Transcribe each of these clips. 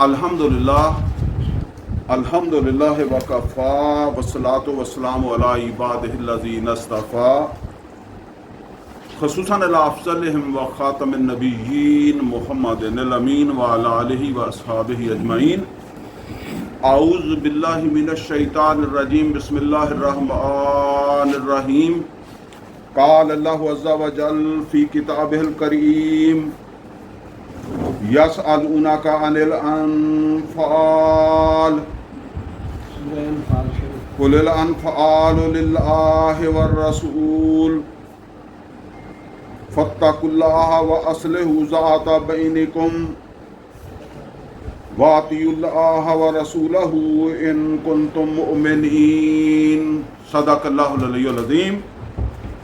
الحمدللہ وکفا والصلاۃ والسلام علی عبادہ اصطفیٰ خصوصاً علی افضلہم وخاتم النبیین محمد الامین وعلی آلہ واصحابہ اجمعین۔ اعوذ باللہ من الشیطان الرجیم، بسم اللہ الرحمن الرحیم۔ قال اللہ عز وجل فی کتابہ الکریم یسألونک عن الانفال قل الانفال للہ والرسول فاتقوا اللہ واصلحوا ذات بینکم واطیعوا اللہ ورسولہ ان کنتم مؤمنین۔ صدق اللہ العلی العظیم۔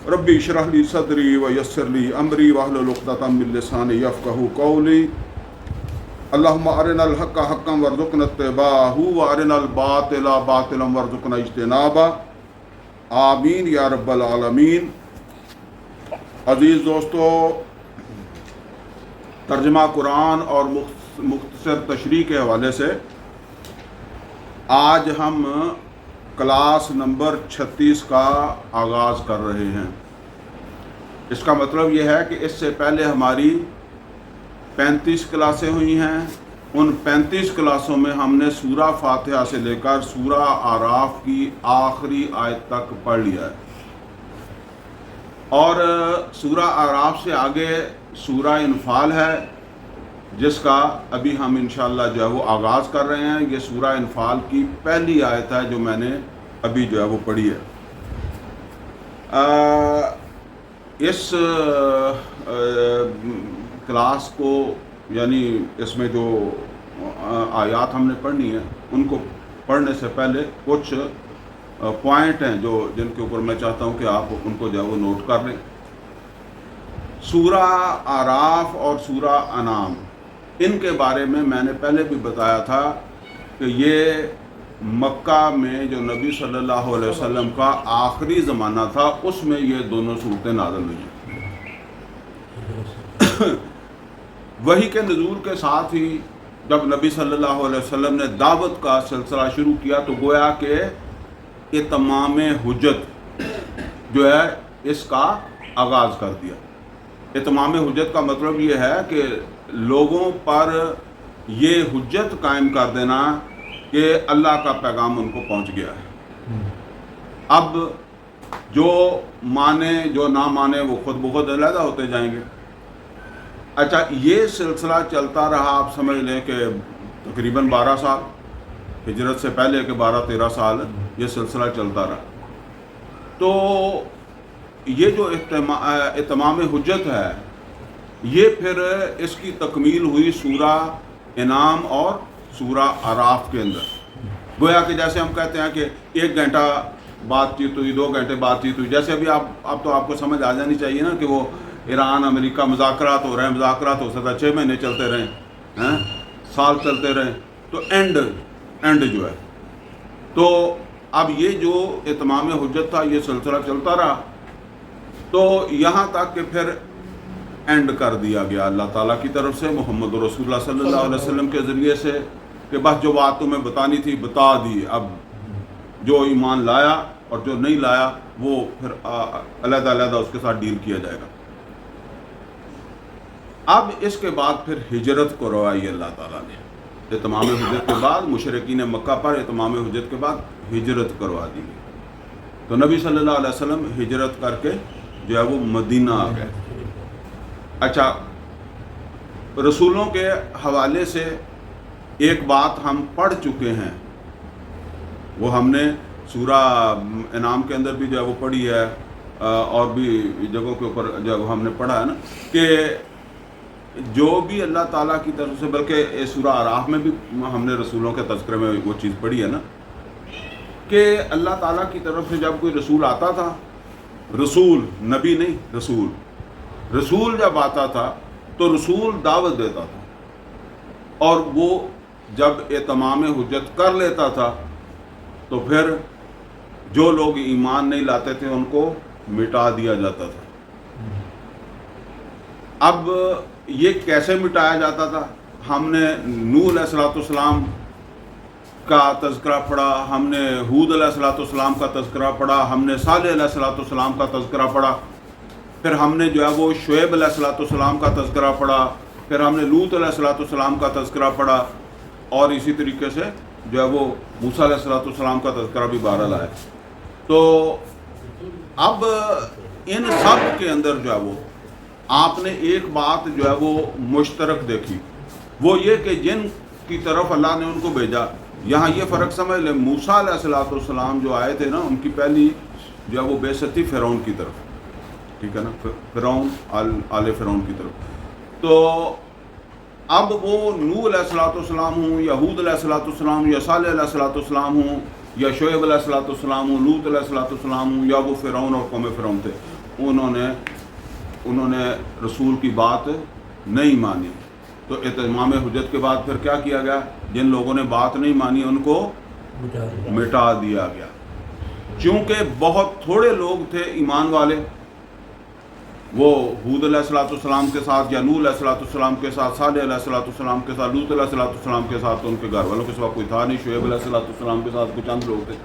ربی اشرح لی صدری ویسر لی امری واحلل عقدۃ من لسانی یفقہوا قولی۔ اللہم ارنا الحق حقا وارزقنا اتباعہ وارنا الباطل باطلا وارزقنا اجتنابہ، آمین یا رب العالمین۔ عزیز دوستو، ترجمہ قرآن اور مختصر تشریح کے حوالے سے آج ہم کلاس نمبر 36 کا آغاز کر رہے ہیں۔ اس کا مطلب یہ ہے کہ اس سے پہلے ہماری 35 کلاسیں ہوئی ہیں۔ ان 35 کلاسوں میں ہم نے سورہ فاتحہ سے لے کر سورہ اعراف کی آخری آیت تک پڑھ لیا ہے، اور سورہ اعراف سے آگے سورہ انفال ہے، جس کا ابھی ہم انشاءاللہ جو ہے وہ آغاز کر رہے ہیں۔ یہ سورہ انفال کی پہلی آیت ہے جو میں نے ابھی جو ہے وہ پڑھی ہے۔ اس کلاس کو یعنی اس میں جو آیات ہم نے پڑھنی ہے ان کو پڑھنے سے پہلے کچھ پوائنٹ ہیں جن کے اوپر میں چاہتا ہوں کہ آپ ان کو جو ہے وہ نوٹ کر لیں۔ سورہ اعراف اور سورہ انعام، ان کے بارے میں نے پہلے بھی بتایا تھا کہ یہ مکہ میں جو نبی صلی اللہ علیہ وسلم کا آخری زمانہ تھا، اس میں یہ دونوں صورتیں نازل ہوئی ہیں۔ وحی کے نزول کے ساتھ ہی جب نبی صلی اللہ علیہ وسلم نے دعوت کا سلسلہ شروع کیا تو گویا کہ اتمام حجت جو ہے اس کا آغاز کر دیا۔ اتمام حجت کا مطلب یہ ہے کہ لوگوں پر یہ حجت قائم کر دینا کہ اللہ کا پیغام ان کو پہنچ گیا ہے۔ اب جو مانے جو نہ مانے وہ خود بخود علیحدہ ہوتے جائیں گے۔ اچھا، یہ سلسلہ چلتا رہا، آپ سمجھ لیں کہ تقریباً 12 سال، ہجرت سے پہلے کے 12-13 سال یہ سلسلہ چلتا رہا۔ تو یہ جو اتمام حجت ہے، یہ پھر اس کی تکمیل ہوئی سورہ انعام اور سورہ اعراف کے اندر۔ گویا کہ جیسے ہم کہتے ہیں کہ 1 گھنٹہ بات چیت ہوئی، 2 گھنٹے بات چیت ہوئی، جیسے ابھی اب تو آپ کو سمجھ آ جانی چاہیے نا کہ وہ ایران امریکہ مذاکرات ہو رہے ہیں، مذاکرات ہو سکتا ہے 6 مہینے چلتے رہیں، سال چلتے رہیں، تو اینڈ جو ہے۔ تو اب یہ جو اتمام حجت تھا یہ سلسلہ چلتا رہا، تو یہاں تک کہ پھر اینڈ کر دیا گیا اللہ تعالیٰ کی طرف سے محمد رسول اللہ صلی اللہ علیہ وسلم کے ذریعے سے کہ بس جو بات تمہیں بتانی تھی بتا دی، اب جو ایمان لایا اور جو نہیں لایا وہ پھر علیحدہ علیحدہ اس کے ساتھ ڈیل کیا جائے گا۔ اب اس کے بعد پھر ہجرت کروائی اللہ تعالیٰ نے، اتمام حجت کے بعد مشرکین مکہ پر اتمام حجت کے بعد ہجرت کروا دی گئی۔ تو نبی صلی اللہ علیہ وسلم ہجرت کر کے جو ہے وہ مدینہ آ گئے۔ اچھا، رسولوں کے حوالے سے ایک بات ہم پڑھ چکے ہیں، وہ ہم نے سورہ انعام کے اندر بھی جو ہے وہ پڑھی ہے، اور بھی جگہوں کے اوپر جو ہم نے پڑھا ہے نا، کہ جو بھی اللہ تعالیٰ کی طرف سے، بلکہ سورہ اعراف میں بھی ہم نے رسولوں کے تذکرے میں وہ چیز پڑھی ہے نا، کہ اللہ تعالیٰ کی طرف سے جب کوئی رسول آتا تھا، رسول نبی نہیں، رسول جب آتا تھا تو رسول دعوت دیتا تھا، اور وہ جب اتمام حجت کر لیتا تھا تو پھر جو لوگ ایمان نہیں لاتے تھے ان کو مٹا دیا جاتا تھا۔ اب یہ کیسے مٹایا جاتا تھا؟ ہم نے نوح علیہ السلام کا تذکرہ پڑھا، ہم نے ہود علیہ السلام کا تذکرہ پڑھا، ہم نے صالح علیہ السلام کا تذکرہ پڑھا، پھر ہم نے جو ہے وہ شعیب علیہ السلام کا تذکرہ پڑھا، پھر ہم نے لوط علیہ السلام کا تذکرہ پڑھا، اور اسی طریقے سے جو ہے وہ موسیٰ علیہ السلام کا تذکرہ بھی بہرحال ہے۔ تو اب ان سب کے اندر جو ہے وہ آپ نے ایک بات جو ہے وہ مشترک دیکھی، وہ یہ کہ جن کی طرف اللہ نے ان کو بھیجا، یہاں یہ فرق سمجھ لیں، موسیٰ علیہ السلام جو آئے تھے نا، ان کی پہلی جو ہے وہ بعثت تھی فرعون کی طرف، ٹھیک ہے نا، فرعون آل فرعون کی طرف۔ تو اب وہ نوح علیہ السلام ہوں یا ہود علیہ السلام یا صالح علیہ السلام ہوں یا شعیب علیہ السلام ہوں، لوط علیہ السلام ہوں، یا وہ فرعون اور قوم فرعون تھے، انہوں نے رسول کی بات نہیں مانی۔ تو اتمام حجت کے بعد پھر کیا کیا گیا؟ جن لوگوں نے بات نہیں مانی ان کو مٹا دیا گیا، چونکہ بہت تھوڑے لوگ تھے ایمان والے، وہ ہود علیہ السلام کے ساتھ یا نوح علیہ السلام کے ساتھ، صالح علیہ السلام کے ساتھ، لوط علیہ السلام کے ساتھ، ان کے گھر والوں کے سوا کوئی تھا نہیں، شعیب علیہ السلام کے ساتھ کچھ چند لوگ تھے،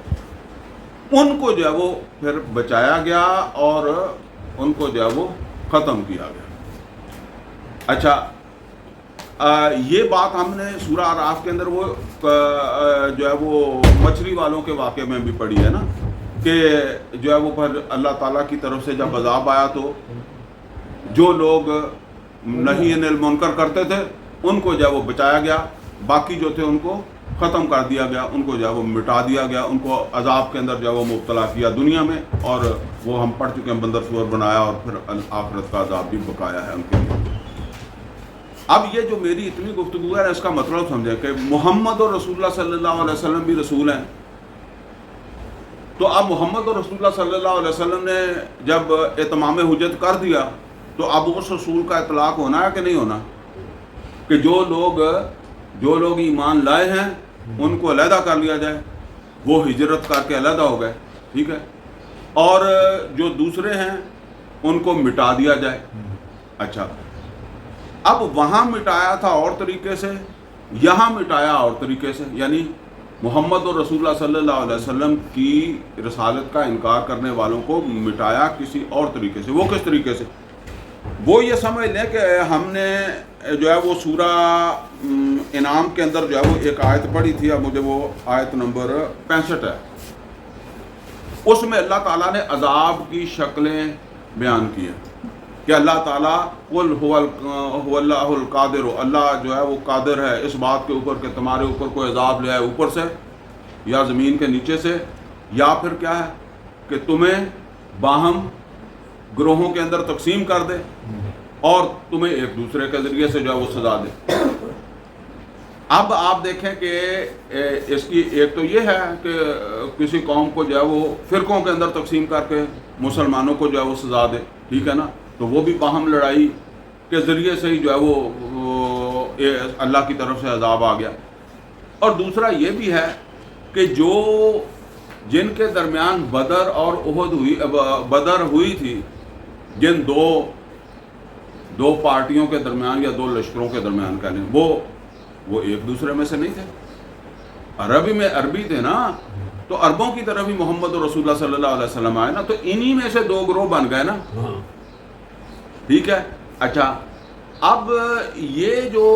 ان کو جو ہے وہ پھر بچایا گیا اور ان کو جو ہے وہ ختم کیا گیا۔ اچھا، یہ بات ہم نے سورہ اعراف کے اندر وہ جو ہے وہ مچھلی والوں کے واقعے میں بھی پڑھی ہے نا، کہ جو ہے وہ پھر اللہ تعالیٰ کی طرف سے جب عذاب آیا تو جو لوگ نہی عن المنکر کرتے تھے ان کو جو ہے وہ بچایا گیا، باقی جو تھے ان کو ختم کر دیا گیا، ان کو جو ہے وہ مٹا دیا گیا، ان کو عذاب کے اندر جو ہے وہ مبتلا کیا دنیا میں، اور وہ ہم پڑھ چکے ہیں بندر سور بنایا، اور پھر آخرت کا عذاب بھی بقایا ہے ان کے لیے۔ اب یہ جو میری اتنی گفتگو ہے اس کا مطلب سمجھیں کہ محمد اور رسول اللہ صلی اللہ علیہ وسلم بھی رسول ہیں، تو اب محمد اور رسول اللہ صلی اللہ علیہ وسلم نے جب اتمام حجت کر دیا تو اب اس رسول کا اطلاق ہونا ہے کہ نہیں ہونا، کہ جو لوگ ایمان لائے ہیں ان کو علیحدہ کر لیا جائے، وہ ہجرت کر کے علیحدہ ہو گئے، ٹھیک ہے، اور جو دوسرے ہیں ان کو مٹا دیا جائے۔ اچھا، اب وہاں مٹایا تھا اور طریقے سے، یہاں مٹایا اور طریقے سے، یعنی محمد اور رسول اللہ صلی اللہ علیہ وسلم کی رسالت کا انکار کرنے والوں کو مٹایا کسی اور طریقے سے۔ وہ کس طریقے سے؟ وہ یہ سمجھ لیں کہ ہم نے جو ہے وہ سورہ انعام کے اندر جو ہے وہ ایک آیت پڑھی تھی، اب مجھے وہ آیت نمبر 65 ہے، اس میں اللہ تعالیٰ نے عذاب کی شکلیں بیان کی ہیں کہ اللہ تعالیٰ قل هو اللہ القادر، اللہ جو ہے وہ قادر ہے اس بات کے اوپر کہ تمہارے اوپر کوئی عذاب لے آئے اوپر سے یا زمین کے نیچے سے، یا پھر کیا ہے کہ تمہیں باہم گروہوں کے اندر تقسیم کر دے اور تمہیں ایک دوسرے کے ذریعے سے جو ہے وہ سزا دے۔ اب آپ دیکھیں کہ اس کی ایک تو یہ ہے کہ کسی قوم کو جو ہے وہ فرقوں کے اندر تقسیم کر کے مسلمانوں کو جو ہے وہ سزا دے، ٹھیک ہے نا، تو وہ بھی باہم لڑائی کے ذریعے سے ہی جو ہے وہ اللہ کی طرف سے عذاب آ گیا۔ اور دوسرا یہ بھی ہے کہ جن کے درمیان بدر اور احد بدر ہوئی تھی، جن دو پارٹیوں کے درمیان یا دو لشکروں کے درمیان کہہ لیں، وہ ایک دوسرے میں سے نہیں تھے، عربی تھے نا، تو عربوں کی طرف ہی محمد اور رسول اللہ صلی اللہ علیہ وسلم آئے نا، تو انہی میں سے دو گروہ بن گئے نا، ٹھیک ہے۔ اچھا، اب یہ جو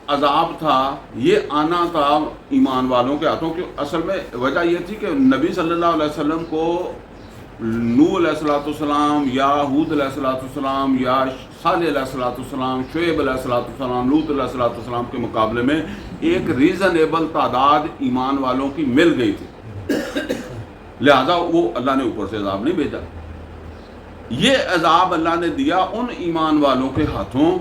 عذاب تھا یہ آنا تھا ایمان والوں کے ہاتھوں، کی اصل میں وجہ یہ تھی کہ نبی صلی اللہ علیہ وسلم کو نوح علیہ السلام یا ہود علیہ السلام یا صالح علیہ السلام، شعیب علیہ السلام، لوط علیہ السلام کے مقابلے میں ایک ریزنیبل تعداد ایمان والوں کی مل گئی تھی، لہذا وہ اللہ نے اوپر سے عذاب نہیں بھیجا۔ یہ عذاب اللہ نے دیا ان ایمان والوں کے ہاتھوں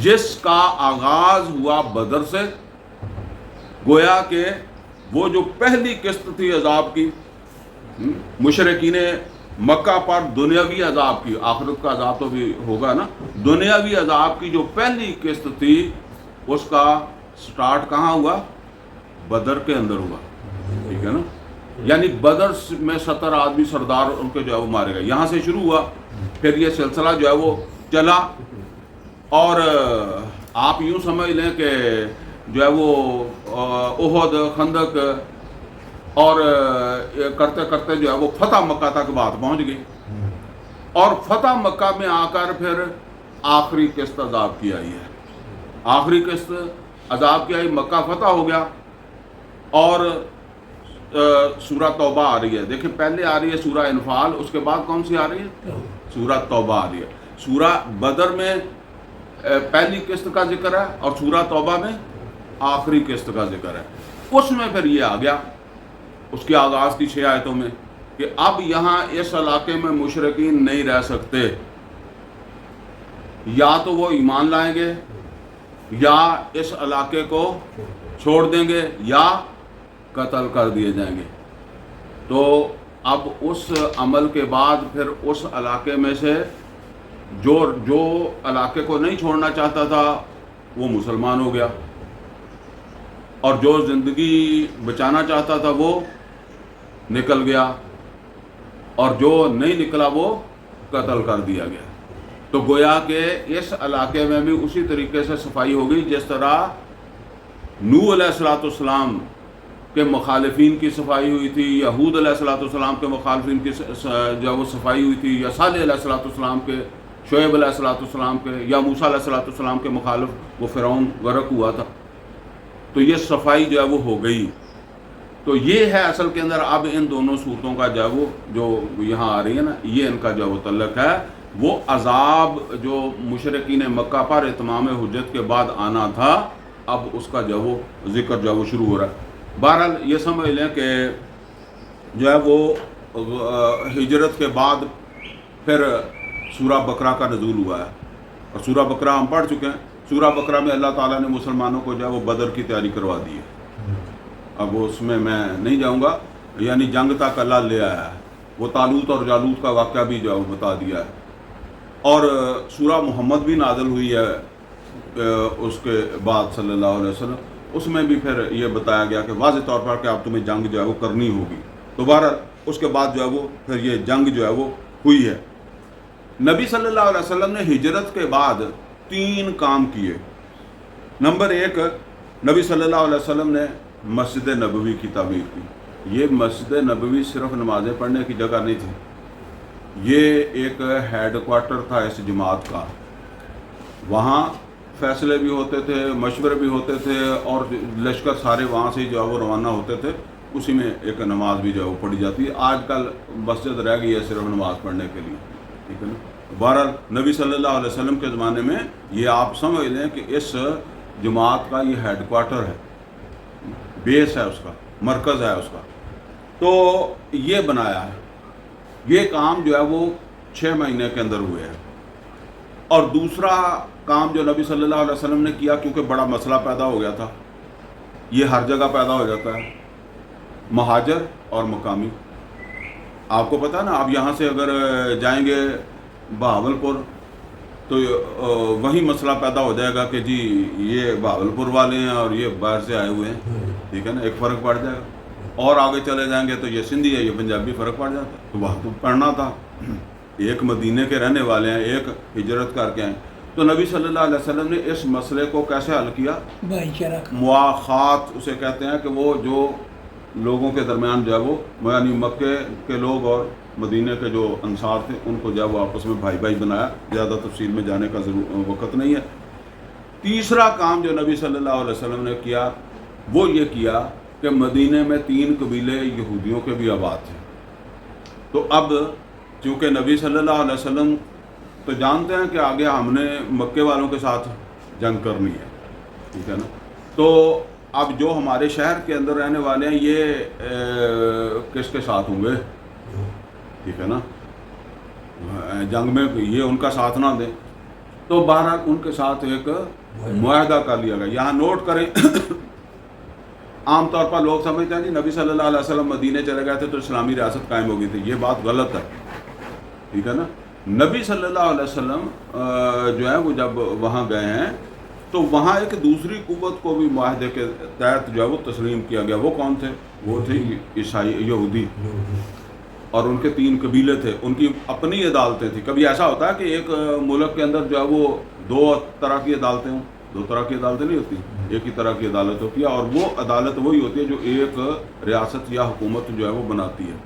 جس کا آغاز ہوا بدر سے، گویا کہ وہ جو پہلی قسط تھی عذاب کی، مشرکین مکہ پر دنیاوی عذاب کی، آخرت کا عذاب تو بھی ہوگا نا، دنیاوی عذاب کی جو پہلی قسط تھی اس کا سٹارٹ کہاں ہوا؟ بدر کے اندر ہوا، ٹھیک ہے نا، یعنی بدر میں 70 آدمی سردار ان کے جو ہے وہ مارے گئے، یہاں سے شروع ہوا، پھر یہ سلسلہ جو ہے وہ چلا، اور آپ یوں سمجھ لیں کہ جو ہے وہ احد، خندق اور کرتے کرتے جو ہے وہ فتح مکہ تک بات پہنچ گئی، اور فتح مکہ میں آ کر پھر آخری قسط عذاب کی آئی ہے، آخری قسط عذاب کی آئی، مکہ فتح ہو گیا، اور سورہ توبہ آ رہی ہے۔ دیکھیں پہلے آ رہی ہے سورہ انفال، اس کے بعد کون سی آ رہی ہے؟ سورہ توبہ آ رہی ہے۔ سورہ بدر میں پہلی قسط کا ذکر ہے، اور سورہ توبہ میں آخری قسط کا ذکر ہے۔ اس میں پھر یہ آ گیا اس کی آغاز کی 6 آیتوں میں کہ اب یہاں اس علاقے میں مشرکین نہیں رہ سکتے، یا تو وہ ایمان لائیں گے یا اس علاقے کو چھوڑ دیں گے یا قتل کر دیے جائیں گے۔ تو اب اس عمل کے بعد پھر اس علاقے میں سے جو علاقے کو نہیں چھوڑنا چاہتا تھا وہ مسلمان ہو گیا، اور جو زندگی بچانا چاہتا تھا وہ نکل گیا، اور جو نہیں نکلا وہ قتل کر دیا گیا۔ تو گویا کہ اس علاقے میں بھی اسی طریقے سے صفائی ہو گئی جس طرح نوح علیہ السلام کے مخالفین کی صفائی ہوئی تھی، یا ہود علیہ السلام کے مخالفین کی جو وہ صفائی ہوئی تھی، یا صالح علیہ السلام کے، شعیب علیہ السلام کے، یا موسیٰ علیہ السلام کے مخالف وہ فرعون غرق ہوا تھا۔ تو یہ صفائی جو ہے وہ ہو گئی۔ تو یہ ہے اصل کے اندر اب ان دونوں صورتوں کا جو ہے وہ جو یہاں آ رہی ہے نا، یہ ان کا جو ہے وہ تعلق ہے۔ وہ عذاب جو مشرکین مکہ پر اتمام حجت کے بعد آنا تھا، اب اس کا جو ہے وہ ذکر جو ہے وہ شروع ہو رہا ہے۔ بہرحال یہ سمجھ لیں کہ جو ہے وہ ہجرت کے بعد پھر سورہ بقرہ کا نزول ہوا ہے، اور سورہ بقرہ ہم پڑھ چکے ہیں۔ سورہ بقرہ میں اللہ تعالیٰ نے مسلمانوں کو جو ہے وہ بدر کی تیاری کروا دی ہے۔ اب اس میں نہیں جاؤں گا، یعنی جنگ تک اللہ لے آیا ہے، وہ طالوت اور جالوت کا واقعہ بھی جو ہے وہ بتا دیا ہے، اور سورہ محمد بھی نازل ہوئی ہے اس کے بعد صلی اللہ علیہ وسلم، اس میں بھی پھر یہ بتایا گیا کہ واضح طور پر کہ اب تمہیں جنگ جو ہے وہ کرنی ہوگی۔ دوبارہ اس کے بعد جو ہے وہ پھر یہ جنگ جو ہے وہ ہوئی ہے۔ نبی صلی اللہ علیہ وسلم نے ہجرت کے بعد 3 کام کیے۔ نمبر 1، نبی صلی اللہ علیہ وسلم نے مسجد نبوی کی تعمیر کی۔ یہ مسجد نبوی صرف نمازیں پڑھنے کی جگہ نہیں تھی، یہ ایک ہیڈ کوارٹر تھا اس جماعت کا۔ وہاں فیصلے بھی ہوتے تھے، مشورے بھی ہوتے تھے، اور لشکر سارے وہاں سے جو ہے وہ روانہ ہوتے تھے، اسی میں ایک نماز بھی جو ہے وہ پڑھی جاتی ہے۔ آج کل مسجد رہ گئی ہے صرف نماز پڑھنے کے لیے، ٹھیک ہے نا۔ بہرحال نبی صلی اللہ علیہ وسلم کے زمانے میں یہ آپ سمجھ لیں کہ اس جماعت کا یہ ہیڈ کوارٹر ہے، بیس ہے اس کا، مرکز ہے اس کا۔ تو یہ بنایا ہے، یہ کام جو ہے وہ 6 مہینے کے اندر ہوئے ہیں۔ اور دوسرا کام جو نبی صلی اللہ علیہ وسلم نے کیا، کیونکہ بڑا مسئلہ پیدا ہو گیا تھا، یہ ہر جگہ پیدا ہو جاتا ہے، مہاجر اور مقامی۔ آپ کو پتہ نا، آپ یہاں سے اگر جائیں گے بہاولپور تو وہی مسئلہ پیدا ہو جائے گا کہ جی یہ بہاولپور والے ہیں اور یہ باہر سے آئے ہوئے ہیں، ٹھیک ہے نا، ایک فرق پڑ جائے گا۔ اور آگے چلے جائیں گے تو یہ سندھی ہے، یہ پنجابی، فرق پڑ جاتا ہے۔ تو وہاں تو پڑھنا تھا، ایک مدینے کے رہنے والے ہیں، ایک ہجرت کر کے ہیں۔ تو نبی صلی اللہ علیہ وسلم نے اس مسئلے کو کیسے حل کیا؟ مواخات اسے کہتے ہیں، کہ وہ جو لوگوں کے درمیان جو ہے وہ، یعنی مکے کے لوگ اور مدینے کے جو انصار تھے، ان کو جو ہے وہ آپس میں بھائی بھائی بنایا۔ زیادہ تفصیل میں جانے کا وقت نہیں ہے۔ تیسرا کام جو نبی صلی اللہ علیہ وسلم نے کیا، وہ یہ کیا کہ مدینے میں 3 قبیلے یہودیوں کے بھی آباد تھے۔ تو اب چونکہ نبی صلی اللہ علیہ وسلم تو جانتے ہیں کہ آگے ہم نے مکے والوں کے ساتھ جنگ کرنی ہے، ٹھیک ہے نا۔ تو اب جو ہمارے شہر کے اندر رہنے والے ہیں، یہ کس کے ساتھ ہوں گے، ٹھیک ہے نا، جنگ میں یہ ان کا ساتھ نہ دیں۔ تو بہرحال ان کے ساتھ ایک معاہدہ کر لیا گیا۔ یہاں نوٹ کریں، عام طور پر لوگ سمجھتے ہیں جی نبی صلی اللہ علیہ وسلم مدینے چلے گئے تھے تو اسلامی ریاست قائم ہو گئی تھی، یہ بات غلط ہے، ٹھیک ہے نا۔ نبی صلی اللہ علیہ وسلم جو ہے وہ جب وہاں گئے ہیں تو وہاں ایک دوسری قوت کو بھی معاہدے کے تحت جو ہے وہ تسلیم کیا گیا۔ وہ کون تھے؟ وہ تھے عیسائی، یہودی، اور ان کے 3 قبیلے تھے، ان کی اپنی عدالتیں تھیں۔ کبھی ایسا ہوتا ہے کہ ایک ملک کے اندر جو ہے وہ 2 طرح کی عدالتیں ہوں، دو طرح کی عدالتیں نہیں ہوتی، ایک ہی طرح کی عدالت ہوتی ہے، اور وہ عدالت وہی ہوتی ہے جو ایک ریاست یا حکومت جو ہے وہ بناتی ہے۔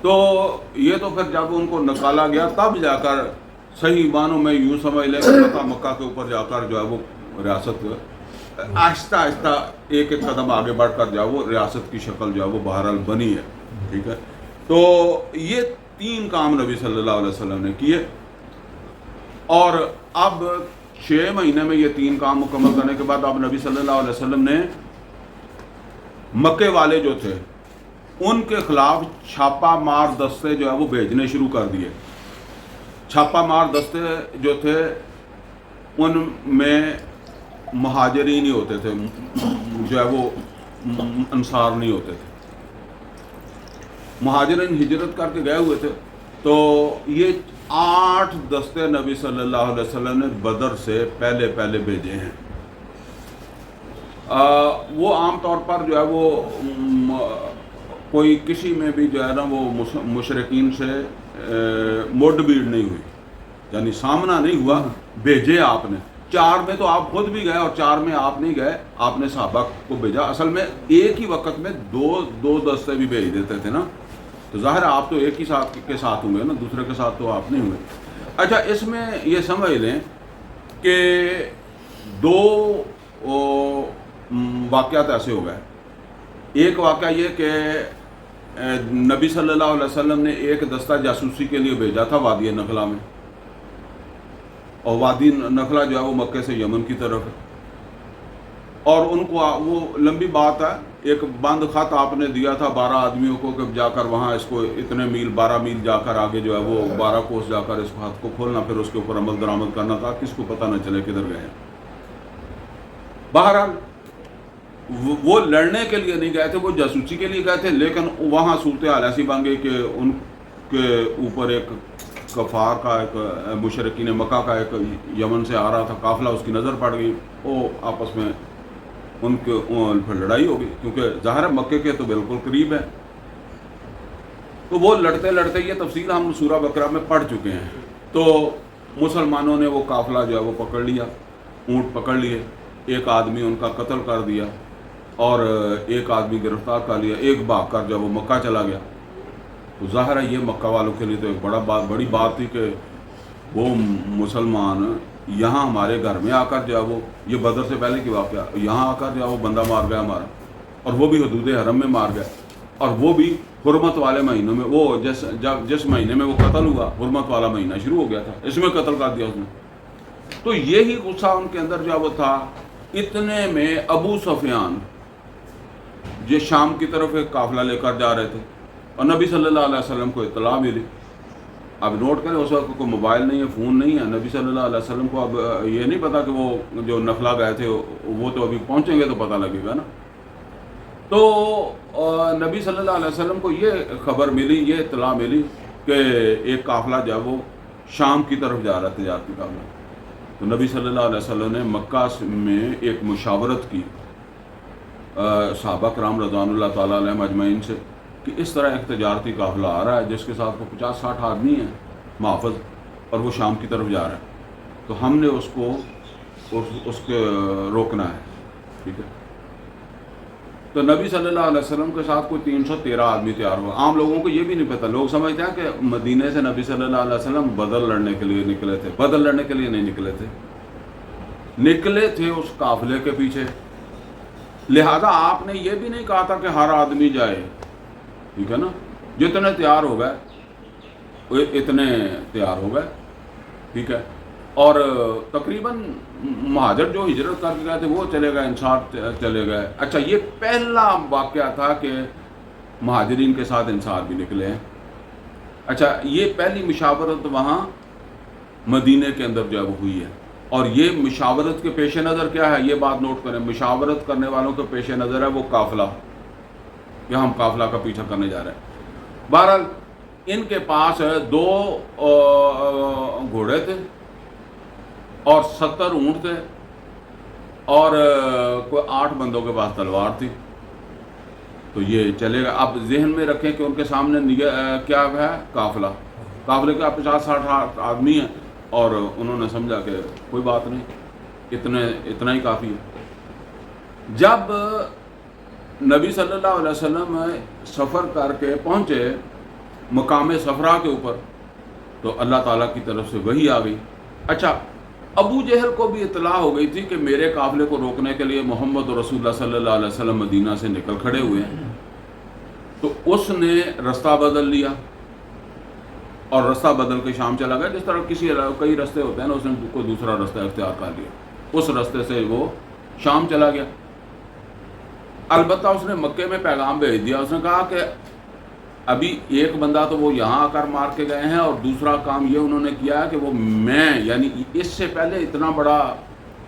تو یہ تو پھر جب ان کو نکالا گیا تب جا کر صحیح معنوں میں یوں سمجھ لیں کہ فتح مکہ کے اوپر جا کر جو ہے وہ ریاست آہستہ آہستہ ایک ایک قدم آگے بڑھ کر جو ہے وہ ریاست کی شکل جو ہے وہ بہرحال بنی ہے، ٹھیک ہے۔ تو یہ 3 کام نبی صلی اللہ علیہ وسلم نے کیے، اور اب 6 مہینے میں یہ 3 کام مکمل کرنے کے بعد اب نبی صلی اللہ علیہ وسلم نے مکے والے جو تھے ان کے خلاف چھاپا مار دستے جو ہے وہ بھیجنے شروع کر دیے۔ چھاپا مار دستے جو تھے ان میں مہاجرین ہی ہوتے تھے، جو ہے وہ انصار نہیں ہوتے تھے، مہاجرین ہجرت کر کے گئے ہوئے تھے۔ تو یہ 8 دستے نبی صلی اللہ علیہ وسلم نے بدر سے پہلے بھیجے ہیں۔ وہ عام طور پر جو ہے وہ کوئی کسی میں بھی جو ہے نا وہ مشرکین سے مڈ بھیڑ نہیں ہوئی، یعنی سامنا نہیں ہوا، بھیجے آپ نے۔ 4 میں تو آپ خود بھی گئے اور 4 میں آپ نہیں گئے، آپ نے صحابہ کو بھیجا۔ اصل میں ایک ہی وقت میں دو دستے بھی بھیج دیتے تھے نا، تو ظاہر آپ تو ایک ہی کے ساتھ ہوئے نا، دوسرے کے ساتھ تو آپ نہیں ہوئے۔ اچھا، اس میں یہ سمجھ لیں کہ 2 واقعات ایسے ہو گئے۔ ایک واقعہ یہ کہ نبی صلی اللہ علیہ وسلم نے ایک دستہ جاسوسی کے لیے بھیجا تھا وادی نخلا میں، اور وادی نخلا جو ہے وہ مکے سے یمن کی طرف ہے، اور ان کو وہ لمبی بات ہے، ایک بند خط آپ نے دیا تھا 12 آدمیوں کو کہ جا کر وہاں اس کو اتنے میل 12 میل جا کر آگے جو ہے وہ 12 کوس جا کر اس خط کو کھولنا، پھر اس کے اوپر عمل درآمد کرنا تھا، کس کو پتہ نہ چلے کدھر گئے۔ بہرحال وہ لڑنے کے لیے نہیں گئے تھے، وہ جاسوسی کے لیے گئے تھے، لیکن وہاں صورتحال ایسی بن گئی کہ ان کے اوپر ایک کفار کا، ایک مشرکین مکہ کا ایک یمن سے آ رہا تھا قافلہ، اس کی نظر پڑ گئی، وہ آپس میں ان کے پھر لڑائی ہو گئی، کیونکہ ظاہر مکے کے تو بالکل قریب ہے۔ تو وہ لڑتے لڑتے، یہ تفصیل ہم سورہ بقرہ میں پڑھ چکے ہیں، تو مسلمانوں نے وہ قافلہ جو ہے وہ پکڑ لیا، اونٹ پکڑ لیے، ایک آدمی ان کا قتل کر دیا اور ایک آدمی گرفتار کر لیا، ایک بھاگ کر جو وہ مکہ چلا گیا۔ تو ظاہر ہے یہ مکہ والوں کے لیے تو ایک بڑی بات تھی کہ وہ مسلمان یہاں ہمارے گھر میں آ کر جو ہے وہ، یہ بدر سے پہلے کی واقعہ، یہاں آ کر جو ہے وہ بندہ مار گیا ہمارا، اور وہ بھی حدود حرم میں مار گیا، اور وہ بھی حرمت والے مہینوں میں۔ وہ جس مہینے میں وہ قتل ہوا، حرمت والا مہینہ شروع ہو گیا تھا، اس میں قتل کر دیا اس نے۔ تو یہی غصہ ان کے اندر جو ہے وہ تھا۔ اتنے میں ابو سفیان جو شام کی طرف ایک قافلہ لے کر جا رہے تھے، اور نبی صلی اللہ علیہ وسلم کو اطلاع ملی۔ اب نوٹ کریں، اس وقت کوئی موبائل نہیں ہے، فون نہیں ہے، نبی صلی اللہ علیہ وسلم کو اب یہ نہیں پتا کہ وہ جو نخلا گئے تھے وہ تو ابھی پہنچیں گے تو پتہ لگے گا نا۔ تو نبی صلی اللہ علیہ وسلم کو یہ خبر ملی، یہ اطلاع ملی کہ ایک قافلہ جو ہے وہ شام کی طرف جا رہا ہے، تجارتی قافلہ۔ تو نبی صلی اللہ علیہ وسلم نے مکہ میں ایک مشاورت کی صحابہ کرام رضوان اللہ تعالیٰ علیہم اجمعین سے کہ اس طرح ایک تجارتی قافلہ آ رہا ہے جس کے ساتھ وہ 50-60 آدمی ہیں محافظ، اور وہ شام کی طرف جا رہا ہے، تو ہم نے اس کو روکنا ہے، ٹھیک ہے۔ تو نبی صلی اللہ علیہ وسلم کے ساتھ کوئی 313 آدمی تیار ہوا۔ عام لوگوں کو یہ بھی نہیں پتہ، لوگ سمجھتے ہیں کہ مدینے سے نبی صلی اللہ علیہ وسلم بدر لڑنے کے لیے نکلے تھے۔ بدر لڑنے کے لیے نہیں نکلے تھے، نکلے تھے اس قافلے کے پیچھے۔ لہذا آپ نے یہ بھی نہیں کہا تھا کہ ہر آدمی جائے، ٹھیک ہے نا، جتنے تیار ہو گئے اتنے تیار ہو گئے، ٹھیک ہے۔ اور تقریباً مہاجر جو ہجرت کر کے گئے تھے وہ چلے گئے، انصار چلے گئے۔ اچھا، یہ پہلا واقعہ تھا کہ مہاجرین کے ساتھ انصار بھی نکلے ہیں۔ اچھا، یہ پہلی مشاورت وہاں مدینے کے اندر جو ہے وہ ہوئی ہے، اور یہ مشاورت کے پیش نظر کیا ہے، یہ بات نوٹ کریں، مشاورت کرنے والوں کے پیش نظر ہے وہ قافلہ، کہ ہم قافلہ کا پیچھا کرنے جا رہے ہیں۔ بہرحال ان کے پاس 2 گھوڑے تھے اور 70 اونٹ تھے، اور کوئی 8 بندوں کے پاس تلوار تھی۔ تو یہ چلے گا۔ اب ذہن میں رکھیں کہ ان کے سامنے کیا ہے، قافلہ، قافلے کے 50-60 آدمی ہیں، اور انہوں نے سمجھا کہ کوئی بات نہیں، اتنا ہی کافی ہے۔ جب نبی صلی اللہ علیہ وسلم سفر کر کے پہنچے مقام صفرا کے اوپر تو اللہ تعالیٰ کی طرف سے وحی آ گئی۔ اچھا، ابو جہل کو بھی اطلاع ہو گئی تھی کہ میرے قافلے کو روکنے کے لیے محمد رسول اللہ صلی اللہ علیہ وسلم مدینہ سے نکل کھڑے ہوئے ہیں، تو اس نے رستہ بدل لیا اور رستہ بدل کے شام چلا گیا۔ جس طرح کئی رستے ہوتے ہیں نا، اس نے کوئی دوسرا رستہ اختیار کر لیا، اس رستے سے وہ شام چلا گیا۔ البتہ اس نے مکے میں پیغام بھیج دیا، اس نے کہا کہ ابھی ایک بندہ تو وہ یہاں آ کر مار کے گئے ہیں، اور دوسرا کام یہ انہوں نے کیا ہے کہ وہ یعنی اس سے پہلے اتنا بڑا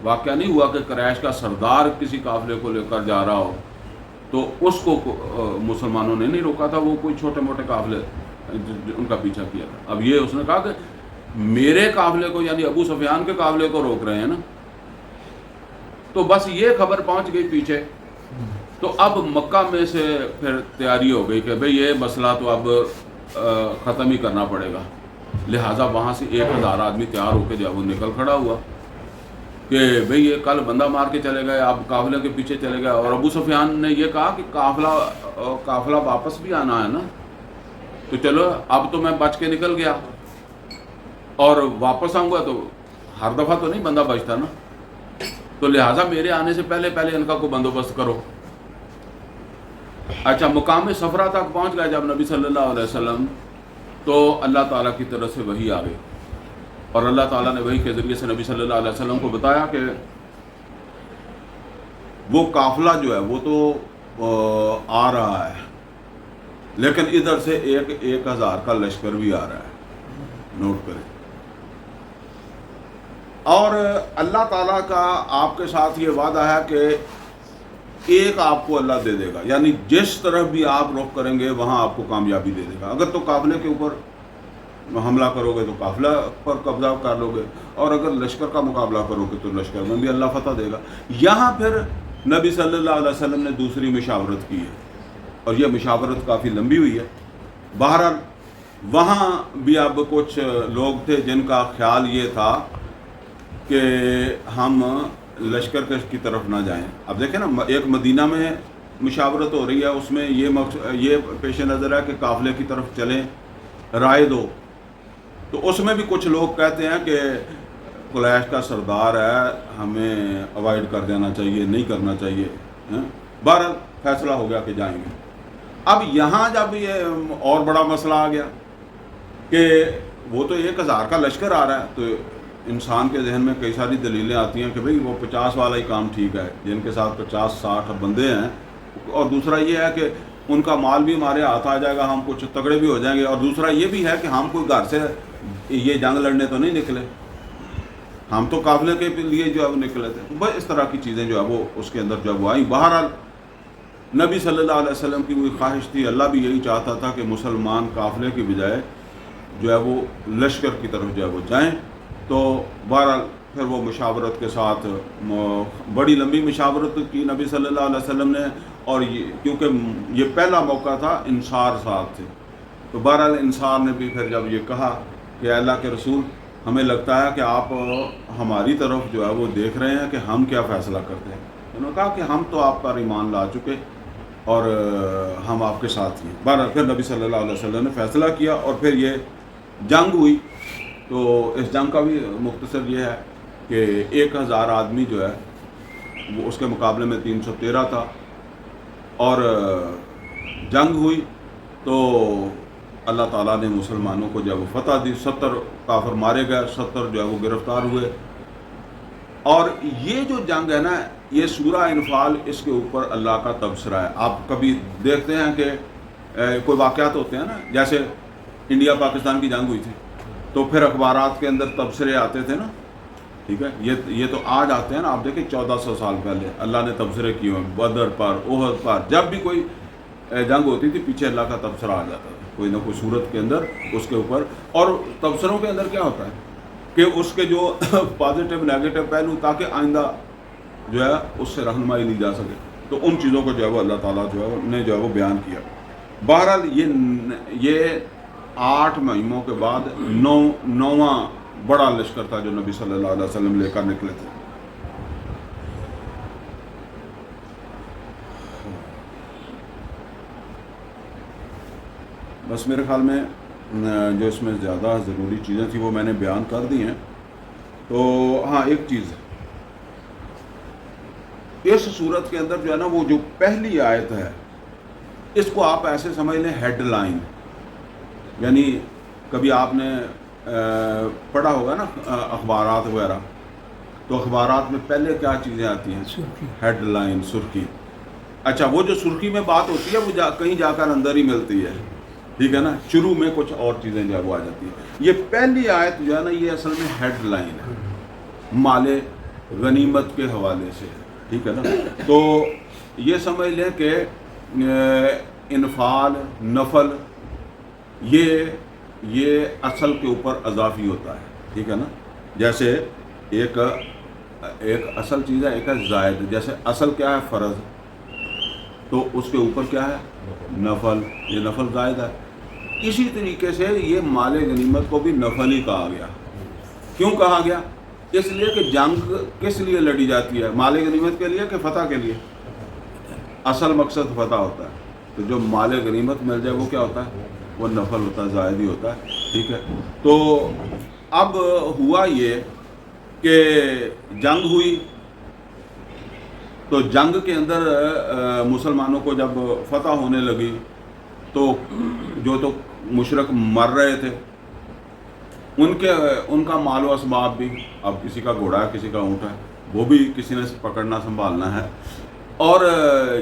واقعہ نہیں ہوا کہ قریش کا سردار کسی قافلے کو لے کر جا رہا ہو تو اس کو مسلمانوں نے نہیں روکا تھا، وہ کوئی چھوٹے موٹے قافلے ان کا پیچھا کیا تھا۔ اب یہ اس نے کہا کہ میرے قافلے کو یعنی ابو سفیان کے قافلے کو روک رہے ہیں نا، تو بس یہ خبر پہنچ گئی پیچھے، تو اب مکہ میں سے پھر تیاری ہو گئی کہ بھئی یہ مسئلہ تو اب ختم ہی کرنا پڑے گا، لہٰذا وہاں سے 1000 آدمی تیار ہو کے جب وہ نکل کھڑا ہوا کہ بھئی یہ کل بندہ مار کے چلے گئے، اب قافلے کے پیچھے چلے گئے، اور ابو سفیان نے یہ کہا کہ قافلہ واپس بھی آنا ہے نا، تو چلو اب تو میں بچ کے نکل گیا اور واپس آؤں گا تو ہر دفعہ تو نہیں بندہ بچتا نا، تو لہٰذا میرے آنے سے پہلے ان کا کوئی بندوبست کرو۔ اچھا، مقام صفرا تک پہنچ گئے جب نبی صلی اللہ علیہ وسلم، تو اللہ تعالیٰ کی طرف سے وحی آ گئی، اور اللہ تعالیٰ نے وحی کے ذریعے سے نبی صلی اللہ علیہ وسلم کو بتایا کہ وہ قافلہ جو ہے وہ تو آ رہا ہے، لیکن ادھر سے 1000 کا لشکر بھی آ رہا ہے، نوٹ کریں۔ اور اللہ تعالیٰ کا آپ کے ساتھ یہ وعدہ ہے کہ ایک آپ کو اللہ دے دے گا، یعنی جس طرف بھی آپ رخ کریں گے وہاں آپ کو کامیابی دے دے گا۔ اگر تو قافلے کے اوپر حملہ کرو گے تو قافلہ پر قبضہ کر لو گے، اور اگر لشکر کا مقابلہ کرو گے تو لشکر میں بھی اللہ فتح دے گا۔ یہاں پھر نبی صلی اللہ علیہ وسلم نے دوسری مشاورت کی ہے، اور یہ مشاورت کافی لمبی ہوئی ہے۔ بہرحال وہاں بھی اب کچھ لوگ تھے جن کا خیال یہ تھا کہ ہم لشکر کی طرف نہ جائیں۔ اب دیکھیں نا، ایک مدینہ میں مشاورت ہو رہی ہے، اس میں یہ پیش نظر ہے کہ قافلے کی طرف چلیں، رائے دو، تو اس میں بھی کچھ لوگ کہتے ہیں کہ قریش کا سردار ہے، ہمیں اوائڈ کر دینا چاہیے، نہیں کرنا چاہیے۔ بہرحال فیصلہ ہو گیا کہ جائیں گے۔ اب یہاں جب یہ اور بڑا مسئلہ آ گیا کہ وہ تو 1000 کا لشکر آ رہا ہے، تو انسان کے ذہن میں کئی ساری دلیلیں آتی ہیں کہ بھئی وہ 50 والا ہی کام ٹھیک ہے، جن کے ساتھ 50-60 بندے ہیں، اور دوسرا یہ ہے کہ ان کا مال بھی ہمارے ہاتھ آ جائے گا، ہم کچھ تگڑے بھی ہو جائیں گے، اور دوسرا یہ بھی ہے کہ ہم کوئی گھر سے یہ جنگ لڑنے تو نہیں نکلے، ہم تو قافلے کے لیے جو ہے وہ نکلے تھے۔ بس اس طرح کی چیزیں جو ہے وہ اس کے اندر جو ہے وہ آئیں۔ بہرحال نبی صلی اللہ علیہ وسلم کی وہی خواہش تھی، اللہ بھی یہی چاہتا تھا کہ مسلمان قافلے کی بجائے جو ہے وہ لشکر کی طرف جو ہے وہ جائیں۔ تو بہرحال پھر وہ مشاورت کے ساتھ بڑی لمبی مشاورت کی نبی صلی اللہ علیہ وسلم نے، اور کیونکہ یہ پہلا موقع تھا، انصار ساتھ تھے، تو بہرحال انصار نے بھی پھر جب یہ کہا کہ اللہ کے رسول، ہمیں لگتا ہے کہ آپ ہماری طرف جو ہے وہ دیکھ رہے ہیں کہ ہم کیا فیصلہ کرتے ہیں۔ انہوں نے کہا کہ ہم تو آپ پر ایمان لا چکے اور ہم آپ کے ساتھ ہیں۔ بہرحال پھر نبی صلی اللہ علیہ وسلم نے فیصلہ کیا، اور پھر یہ جنگ ہوئی۔ تو اس جنگ کا بھی مختصر یہ ہے کہ 1000 آدمی جو ہے وہ اس کے مقابلے میں 313 تھا، اور جنگ ہوئی تو اللہ تعالیٰ نے مسلمانوں کو جو ہے وہ فتح دی، 70 کافر مارے گئے، 70 جو ہے وہ گرفتار ہوئے۔ اور یہ جو جنگ ہے نا، یہ سورہ انفال، اس کے اوپر اللہ کا تبصرہ ہے۔ آپ کبھی دیکھتے ہیں کہ کوئی واقعات ہوتے ہیں نا، جیسے انڈیا پاکستان کی جنگ ہوئی تھی، تو پھر اخبارات کے اندر تبصرے آتے تھے نا، ٹھیک ہے، یہ تو آج آتے ہیں نا، آپ دیکھیں 1400 سال پہلے اللہ نے تبصرے کیے ہیں، بدر پر، احد پر، جب بھی کوئی جنگ ہوتی تھی پیچھے اللہ کا تبصرہ آ جاتا تھا کوئی نہ کوئی صورت کے اندر اس کے اوپر۔ اور تبصروں کے اندر کیا ہوتا ہے کہ اس کے جو پازیٹیو نیگیٹو پہلو، تاکہ آئندہ جو ہے اس سے رہنمائی لی جا سکے، تو ان چیزوں کو جو ہے وہ اللہ تعالیٰ نے جو ہے وہ بیان کیا۔ بہرحال یہ 8 مہینوں کے بعد 9واں بڑا لشکر تھا جو نبی صلی اللہ علیہ وسلم لے کر نکلے تھے۔ بس میرے خیال میں جو اس میں زیادہ ضروری چیزیں تھیں وہ میں نے بیان کر دی ہیں. تو ہاں ایک چیز اس صورت کے اندر جو ہے نا وہ جو پہلی آیت ہے اس کو آپ ایسے سمجھ لیں ہیڈ لائن. یعنی کبھی آپ نے پڑھا ہوگا نا اخبارات وغیرہ, تو اخبارات میں پہلے کیا چیزیں آتی ہیں؟ ہیڈ لائن, سرخی. اچھا وہ جو سرخی میں بات ہوتی ہے وہ کہیں جا کر اندر ہی ملتی ہے, ٹھیک ہے نا, شروع میں کچھ اور چیزیں جو ہے وہ آ جاتی ہیں. یہ پہلی آیت جو ہے نا یہ اصل میں ہیڈ لائن ہے مال غنیمت کے حوالے سے, ٹھیک ہے نا. تو یہ سمجھ لیں کہ انفال نفل یہ اصل کے اوپر اضافی ہوتا ہے, ٹھیک ہے نا. جیسے ایک اصل چیز ہے, ایک ہے زائد. جیسے اصل کیا ہے؟ فرض. تو اس کے اوپر کیا ہے؟ نفل. یہ نفل زائد ہے. اسی طریقے سے یہ مال غنیمت کو بھی نفل ہی کہا گیا. کیوں کہا گیا؟ اس لیے کہ جنگ کس لیے لڑی جاتی ہے؟ مال غنیمت کے لیے کہ فتح کے لیے؟ اصل مقصد فتح ہوتا ہے. تو جو مال غنیمت مل جائے وہ کیا ہوتا ہے؟ وہ نفل ہوتا ہے, زائد ہی ہوتا ہے, ٹھیک ہے. تو اب ہوا یہ کہ جنگ ہوئی, تو جنگ کے اندر مسلمانوں کو جب فتح ہونے لگی تو جو تو مشرک مر رہے تھے ان کا مال و اسباب بھی, اب کسی کا گھوڑا ہے, کسی کا اونٹ ہے, وہ بھی کسی نے پکڑنا سنبھالنا ہے. اور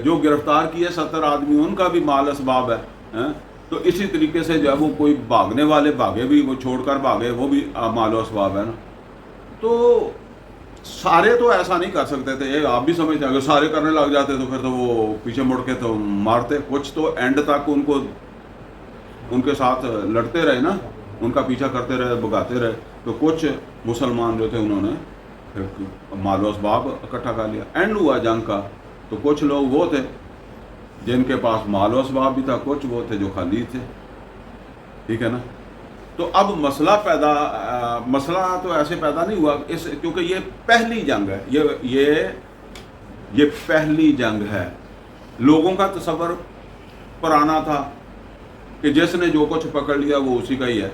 جو گرفتار کیے 70 آدمی ان کا بھی مال اسباب ہے. تو اسی طریقے سے جب وہ کوئی بھاگنے والے بھاگے بھی, وہ چھوڑ کر بھاگے, وہ بھی مال و اسباب ہے نا. تو سارے تو ایسا نہیں کر سکتے تھے, آپ بھی سمجھتے ہیں اگر سارے کرنے لگ جاتے تو پھر تو وہ پیچھے مڑ کے تو مارتے. کچھ تو اینڈ تک ان کے ساتھ لڑتے رہے نا, ان کا پیچھا کرتے رہے, بھگاتے رہے. تو کچھ مسلمان جو تھے انہوں نے پھر مال و اسباب اکٹھا کر لیا. اینڈ ہوا جنگ کا تو کچھ لوگ وہ تھے جن کے پاس مال و اسباب بھی تھا, کچھ وہ تھے جو خالی تھے, ٹھیک ہے نا. تو اب مسئلہ تو ایسے پیدا نہیں ہوا کیونکہ یہ پہلی جنگ ہے, یہ پہلی جنگ ہے. لوگوں کا تصور پرانا تھا کہ جس نے جو کچھ پکڑ لیا وہ اسی کا ہی ہے.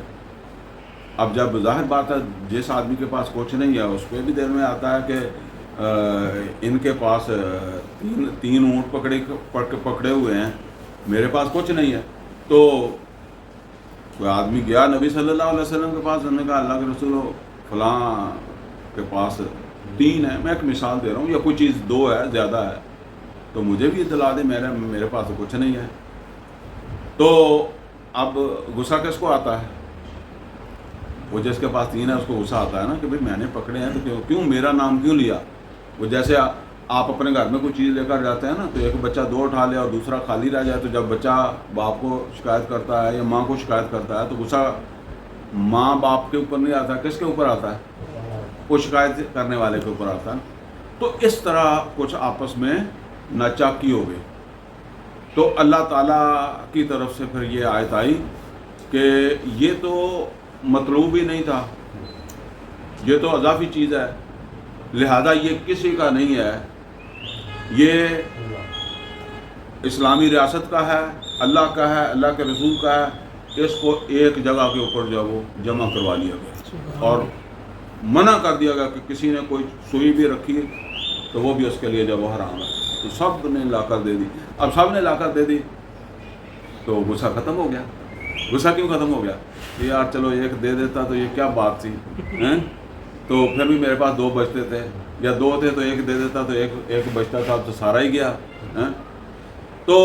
اب جب ظاہر بات ہے جس آدمی کے پاس کچھ نہیں ہے اس پہ بھی دل میں آتا ہے کہ ان کے پاس 3 اونٹ پکڑے ہوئے ہیں, میرے پاس کچھ نہیں ہے. تو کوئی آدمی گیا نبی صلی اللہ علیہ وسلم کے پاس, انہوں نے کہا اللہ کے رسول فلاں کے پاس 3 ہے, میں ایک مثال دے رہا ہوں, یا کوئی چیز 2 ہے, زیادہ ہے, تو مجھے بھی اطلاع دے, میرے پاس تو کچھ نہیں ہے. تو اب غصہ کس کو آتا ہے؟ وہ جس کے پاس 3 ہے اس کو غصہ آتا ہے نا کہ بھئی میں نے پکڑے ہیں تو کیوں میرا نام کیوں لیا. وہ جیسے آپ اپنے گھر میں کوئی چیز لے کر جاتے ہیں نا, تو ایک بچہ 2 اٹھا لے اور دوسرا خالی رہ جائے, تو جب بچہ باپ کو شکایت کرتا ہے یا ماں کو شکایت کرتا ہے تو غصہ ماں باپ کے اوپر نہیں آتا, کس کے اوپر آتا ہے؟ وہ شکایت کرنے والے کے اوپر آتا ہے. تو اس طرح کچھ آپس میں ناچاکی ہو گئی. تو اللہ تعالیٰ کی طرف سے پھر یہ آیت آئی کہ یہ تو مطلوب ہی نہیں تھا, یہ تو اضافی چیز ہے, لہذا یہ کسی کا نہیں ہے, یہ اسلامی ریاست کا ہے, اللہ کا ہے, اللہ کے رسول کا ہے. اس کو ایک جگہ کے اوپر جو ہے وہ جمع کروا لیا گیا اور منع کر دیا گیا کہ کسی نے کوئی سوئی بھی رکھی تو وہ بھی اس کے لیے جو وہ حرام ہے. تو سب نے لا کر دے دی. اب سب نے لا کر دے دی تو غصہ ختم ہو گیا. غصہ کیوں ختم ہو گیا؟ یار چلو ایک دے دیتا تو یہ کیا بات تھی, تو پھر بھی میرے پاس 2 بچتے تھے, یا 2 تھے تو ایک دے دیتا تو ایک بچتا تھا, تو سارا ہی گیا. تو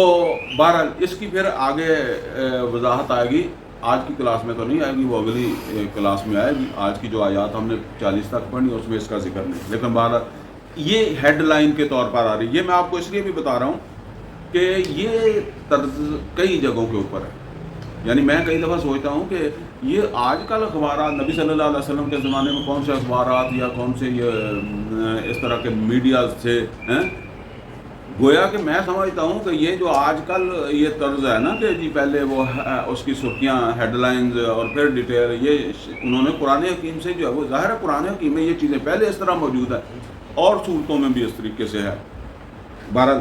بہرحال اس کی پھر آگے وضاحت آئے گی, آج کی کلاس میں تو نہیں آئے گی, وہ اگلی کلاس میں آئے گی. آج کی جو آیات ہم نے 40 تک پڑھی اس میں اس کا ذکر نہیں, لیکن بہرحال یہ ہیڈ لائن کے طور پر آ رہی. یہ میں آپ کو اس لیے بھی بتا رہا ہوں کہ یہ طرز کئی جگہوں کے اوپر ہے. یعنی میں کئی دفعہ سوچتا ہوں کہ یہ آج کل اخبارات, نبی صلی اللہ علیہ وسلم کے زمانے میں کون سے اخبارات یا کون سے یہ اس طرح کے میڈیا سے گویا کہ میں سمجھتا ہوں کہ یہ جو آج کل یہ طرز ہے نا کہ جی پہلے وہ اس کی سرخیاں, ہیڈ لائنز اور پھر ڈیٹیل, یہ انہوں نے قرآن حکیم سے جو ہے وہ ظاہر ہے قرآن حکیم میں یہ چیزیں پہلے اس طرح موجود ہے اور صورتوں میں بھی اس طریقے سے ہے. بہرحال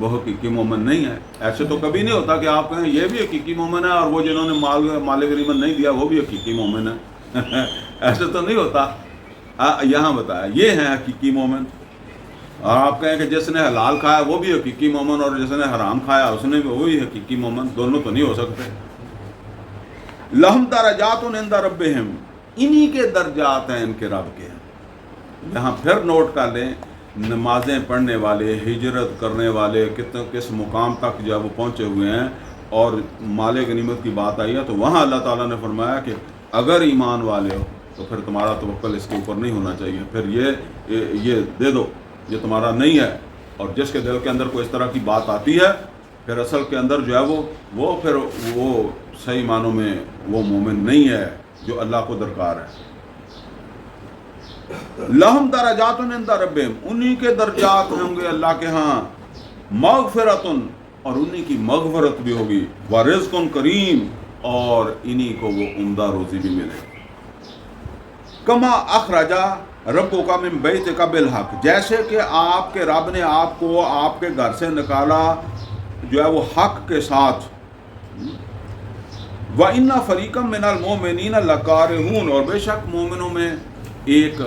وہ حقیقی مومن نہیں ہے۔ ایسے تو کبھی نہیں ہوتا کہ آپ کہیں یہ بھی حقیقی مومن ہے اور وہ جنہوں نے مال غنیمت نہیں دیا وہ بھی حقیقی مومن ہے ایسے تو نہیں ہوتا۔ یہاں بتایا یہ ہے حقیقی مومن، اور آپ کہیں کہ جس نے حلال کھایا وہ بھی حقیقی مومن اور جس نے حرام کھایا اس نے بھی وہی حقیقی مومن، دونوں تو نہیں ہو سکتے۔ لہم درجات عند ربہم، انہی کے درجات ہیں ان کے رب کے۔ یہاں پھر نوٹ کر لیں، نمازیں پڑھنے والے، ہجرت کرنے والے کس مقام تک جو ہے وہ پہنچے ہوئے ہیں، اور مال غنیمت کی بات آئی ہے تو وہاں اللہ تعالیٰ نے فرمایا کہ اگر ایمان والے ہو تو پھر تمہارا توکل اس کے اوپر نہیں ہونا چاہیے، پھر یہ دے دو، یہ تمہارا نہیں ہے۔ اور جس کے دل کے اندر کوئی اس طرح کی بات آتی ہے پھر اصل کے اندر جو ہے وہ صحیح معنوں میں وہ مومن نہیں ہے جو اللہ کو درکار ہے۔ لہم درجات عند ربہم، انہی کے درجات ہوں گے اللہ کے ہاں، مغفرت، اور انہی کی مغفرت بھی ہوگی، ورزق کریم، اور انہی کو وہ عمدہ روزی بھی ملے۔ کما اخرجا ربک من بیتک بالحق، جیسے کہ آپ کے رب نے آپ کو آپ کے گھر سے نکالا جو ہے وہ حق کے ساتھ۔ وَإِنَّ فَرِيقًا مِّنَ الْمُؤْمِنِينَ لَكَارِهُونَ، اور بے شک مومنوں میں ایک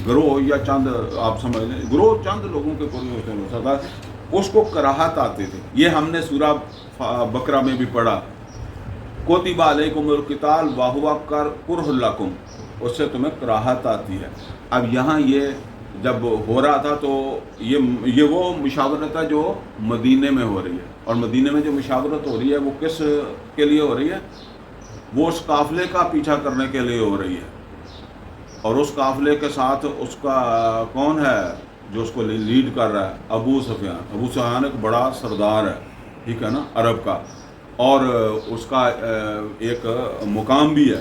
گروہ یا چند، آپ سمجھ لیں گروہ چند لوگوں کے کوئی ہو سکتا ہے، اس کو کراہت آتے تھے۔ یہ ہم نے سورہ بقرہ میں بھی پڑھا، کتب علیکم القتال وہو کرہ لکم، اس سے تمہیں کراہت آتی ہے۔ اب یہاں یہ جب ہو رہا تھا تو یہ وہ مشاورت ہے جو مدینے میں ہو رہی ہے، اور مدینے میں جو مشاورت ہو رہی ہے وہ کس کے لیے ہو رہی ہے؟ وہ اس قافلے کا پیچھا کرنے کے لیے ہو رہی ہے، اور اس قافلے کے ساتھ اس کا کون ہے جو اس کو لیڈ کر رہا ہے؟ ابو سفیان ایک بڑا سردار ہے، ٹھیک ہے نا، عرب کا، اور اس کا ایک مقام بھی ہے،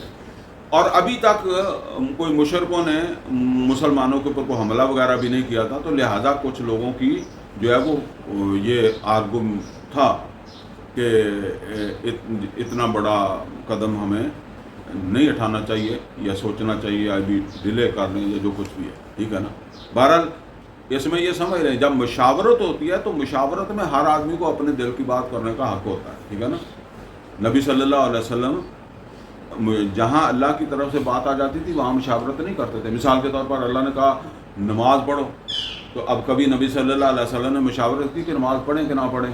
اور ابھی تک کوئی مشرکوں نے مسلمانوں کے اوپر کوئی حملہ وغیرہ بھی نہیں کیا تھا، تو لہٰذا کچھ لوگوں کی جو ہے وہ یہ آرگم تھا کہ اتنا بڑا قدم ہمیں نہیں اٹھانا چاہیے یا سوچنا چاہیے یا ابھی ڈیلے کر لیں یا جو کچھ بھی ہے، ٹھیک ہے نا۔ بہرحال اس میں یہ سمجھ رہے ہیں جب مشاورت ہوتی ہے تو مشاورت میں ہر آدمی کو اپنے دل کی بات کرنے کا حق ہوتا ہے، ٹھیک ہے نا۔ نبی صلی اللہ علیہ وسلم جہاں اللہ کی طرف سے بات آ جاتی تھی وہاں مشاورت نہیں کرتے تھے۔ مثال کے طور پر اللہ نے کہا نماز پڑھو، تو اب کبھی نبی صلی اللہ علیہ وسلم نے مشاورت کی کہ نماز پڑھیں کہ نہ پڑھیں،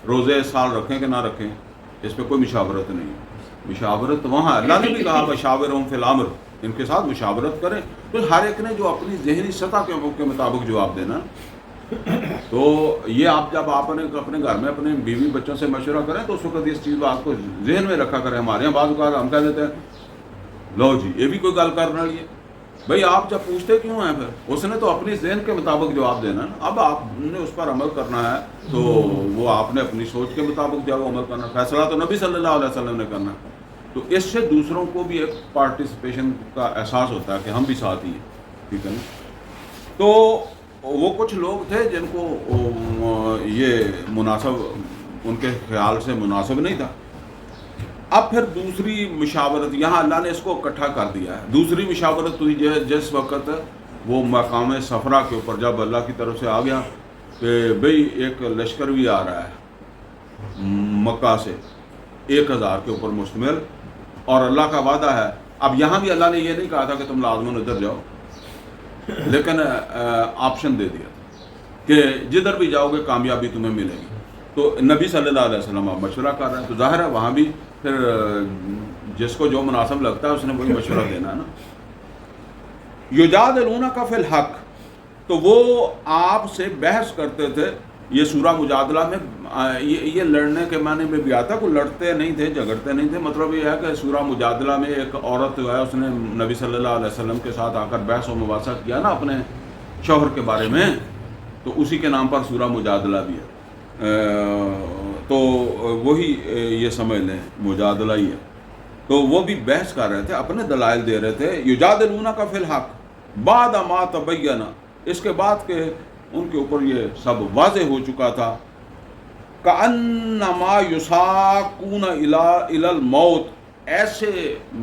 روزے اس سال رکھیں کہ نہ رکھیں، اس پہ کوئی مشاورت نہیں ہے۔ مشاورت وہاں اللہ نے بھی کہا بشاورہم فی الامر، ان کے ساتھ مشاورت کریں، تو ہر ایک نے جو اپنی ذہنی سطح کے مطابق جواب دینا۔ تو یہ آپ جب آپ اپنے گھر میں اپنے بیوی بچوں سے مشورہ کریں تو اس وقت اس چیز کو آپ کو ذہن میں رکھا کریں۔ ہمارے یہاں بعض اوقات ہم کہہ دیتے ہیں لو جی یہ بھی کوئی گل کر رہی ہے، بھئی آپ جب پوچھتے کیوں ہیں؟ پھر اس نے تو اپنی ذہن کے مطابق جواب دینا نا، اب آپ نے اس پر عمل کرنا ہے تو وہ آپ نے اپنی سوچ کے مطابق جو ہے وہ عمل کرنا، فیصلہ تو نبی صلی اللہ علیہ وسلم نے کرنا۔ تو اس سے دوسروں کو بھی ایک پارٹیسپیشن کا احساس ہوتا ہے کہ ہم بھی ساتھ ہی ہیں، ٹھیک ہے نا۔ تو وہ کچھ لوگ تھے جن کو یہ مناسب، ان کے خیال سے مناسب نہیں تھا۔ اب پھر دوسری مشاورت، یہاں اللہ نے اس کو اکٹھا کر دیا ہے۔ دوسری مشاورت ہوئی جس وقت وہ مقام صفرا کے اوپر جب اللہ کی طرف سے آ گیا کہ بھئی ایک لشکر بھی آ رہا ہے مکہ سے 1000 کے اوپر مشتمل، اور اللہ کا وعدہ ہے۔ اب یہاں بھی اللہ نے یہ نہیں کہا تھا کہ تم لازماً ادھر جاؤ، لیکن آپشن دے دیا کہ جدھر بھی جاؤ گے کامیابی تمہیں ملے گی۔ تو نبی صلی اللہ علیہ وسلم آپ مشورہ کر رہے ہیں تو ظاہر ہے وہاں بھی پھر جس کو جو مناسب لگتا ہے اس نے وہی مشورہ دینا ہے نا۔ یجادلونک فی الحق، تو وہ آپ سے بحث کرتے تھے۔ یہ سورہ مجادلہ میں یہ لڑنے کے معنی میں بھی آتا، کوئی لڑتے نہیں تھے، جھگڑتے نہیں تھے۔ مطلب یہ ہے کہ سورہ مجادلہ میں ایک عورت جو ہے اس نے نبی صلی اللہ علیہ وسلم کے ساتھ آ کر بحث و مباحثہ کیا نا اپنے شوہر کے بارے میں، تو اسی کے نام پر سورہ مجادلہ بھی ہے۔ تو وہی یہ سمجھ لیں مجادلہ ہی ہے۔ تو وہ بھی بحث کر رہے تھے، اپنے دلائل دے رہے تھے۔ یجادلونک فی الحق بعد ما تبین، اس کے بعد کہ ان کے اوپر یہ سب واضح ہو چکا تھا۔ کأنما یساقون الی الموت، ایسے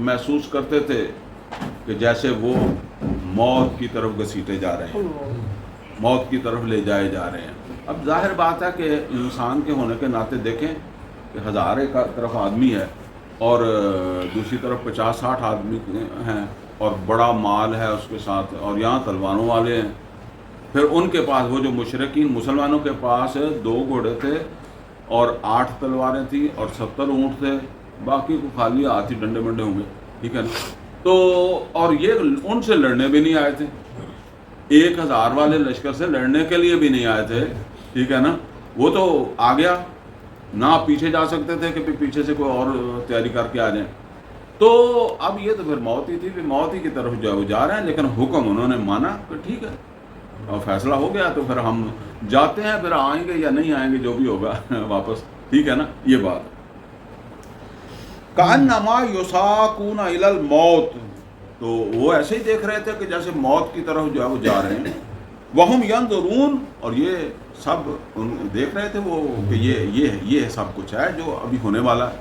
محسوس کرتے تھے کہ جیسے وہ موت کی طرف گھسیٹے جا رہے ہیں، موت کی طرف لے جائے جا رہے ہیں۔ اب ظاہر بات ہے کہ انسان کے ہونے کے ناطے دیکھیں کہ 1000 ایک طرف آدمی ہے اور دوسری طرف 50-60 آدمی ہیں اور بڑا مال ہے اس کے ساتھ، اور یہاں تلواروں والے ہیں. پھر ان کے پاس وہ جو مشرکین مسلمانوں کے پاس 2 گھوڑے تھے اور 8 تلواریں تھیں اور 70 اونٹ تھے، باقی کو خالی ہاتھ ہی ڈنڈے منڈے ہوں گے. ٹھیک ہے نا. تو اور یہ ان سے لڑنے بھی نہیں آئے تھے، 1000 والے لشکر سے لڑنے کے لیے بھی نہیں آئے تھے. ٹھیک ہے نا. وہ تو آ گیا، نہ پیچھے جا سکتے تھے کہ پیچھے سے کوئی اور تیاری کر کے آ جائیں. تو اب یہ تو پھر موت ہی تھی، پھر موت ہی کی طرف جو ہے وہ جا رہے ہیں، لیکن حکم انہوں نے مانا کہ ٹھیک ہے اور فیصلہ ہو گیا تو پھر ہم جاتے ہیں، پھر آئیں گے یا نہیں آئیں گے جو بھی ہوگا واپس. ٹھیک ہے نا. یہ بات کأنما یساقون الی الموت، تو وہ ایسے ہی دیکھ رہے تھے کہ جیسے موت کی طرف جو ہے وہ جا رہے ہیں. وہم ینظرون، اور یہ سب دیکھ رہے تھے وہ کہ یہ سب کچھ ہے جو ابھی ہونے والا ہے.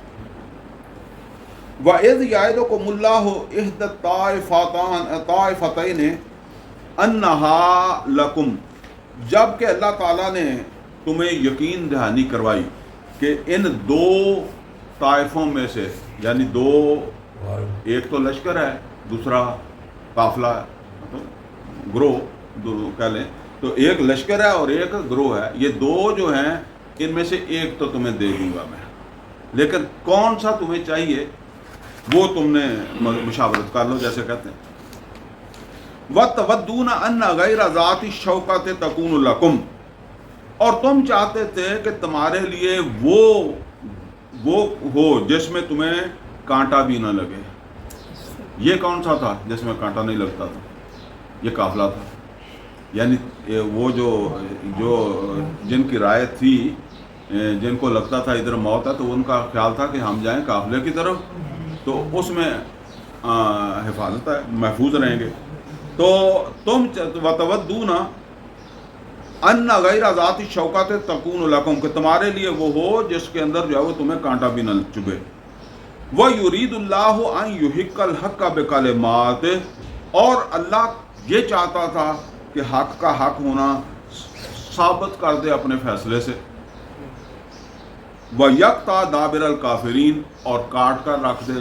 وَإِذْ يَعِدُكُمُ اللَّهُ إِحْدَى الطَّائِفَتَيْنِ أَنَّهَا لَكُمْ، جب کہ اللہ تعالیٰ نے تمہیں یقین دہانی کروائی کہ ان 2 طائفوں میں سے، یعنی 2، ایک تو لشکر ہے دوسرا قافلہ ہے، گروہ کہہ لیں، تو ایک لشکر ہے اور ایک گروہ ہے. یہ 2 جو ہیں ان میں سے ایک تو تمہیں دے دوں گا میں، لیکن کون سا تمہیں چاہیے وہ تم نے مشاورت کر لو، جیسے کہتے ہیں. وَتَوَدُّونَ أَنَّ غَيْرَ ذَاتِ الشَّوْكَةِ تَكُونُ لَكُمْ، اور تم چاہتے تھے کہ تمہارے لیے وہ ہو جس میں تمہیں کانٹا بھی نہ لگے. یہ کون سا تھا جس میں کانٹا نہیں لگتا تھا؟ یہ قافلہ تھا. یعنی وہ جو جن کی رائے تھی، جن کو لگتا تھا ادھر موت ہے، تو ان کا خیال تھا کہ ہم جائیں قافلے کی طرف، تو اس میں حفاظت ہے، محفوظ رہیں گے. تو تم وَتَوَدُّونَ أَنَّ غَيْرَ ذَاتِ الشَّوْكَةِ تَكُونُ لَكُمْ، کہ تمہارے لیے وہ ہو جس کے اندر جو ہے وہ تمہیں کانٹا بھی نہ چبھے. وَيُرِيدُ اللَّهُ أَن يُحِقَّ الْحَقَّ بِكَلِمَاتِهِ، اور اللہ یہ چاہتا تھا کہ حق کا حق ہونا ثابت کر دے اپنے فیصلے سے. وَيَقْطَعَ دَابِرَ الْكَافِرِينَ، اور کاٹ کر رکھ دے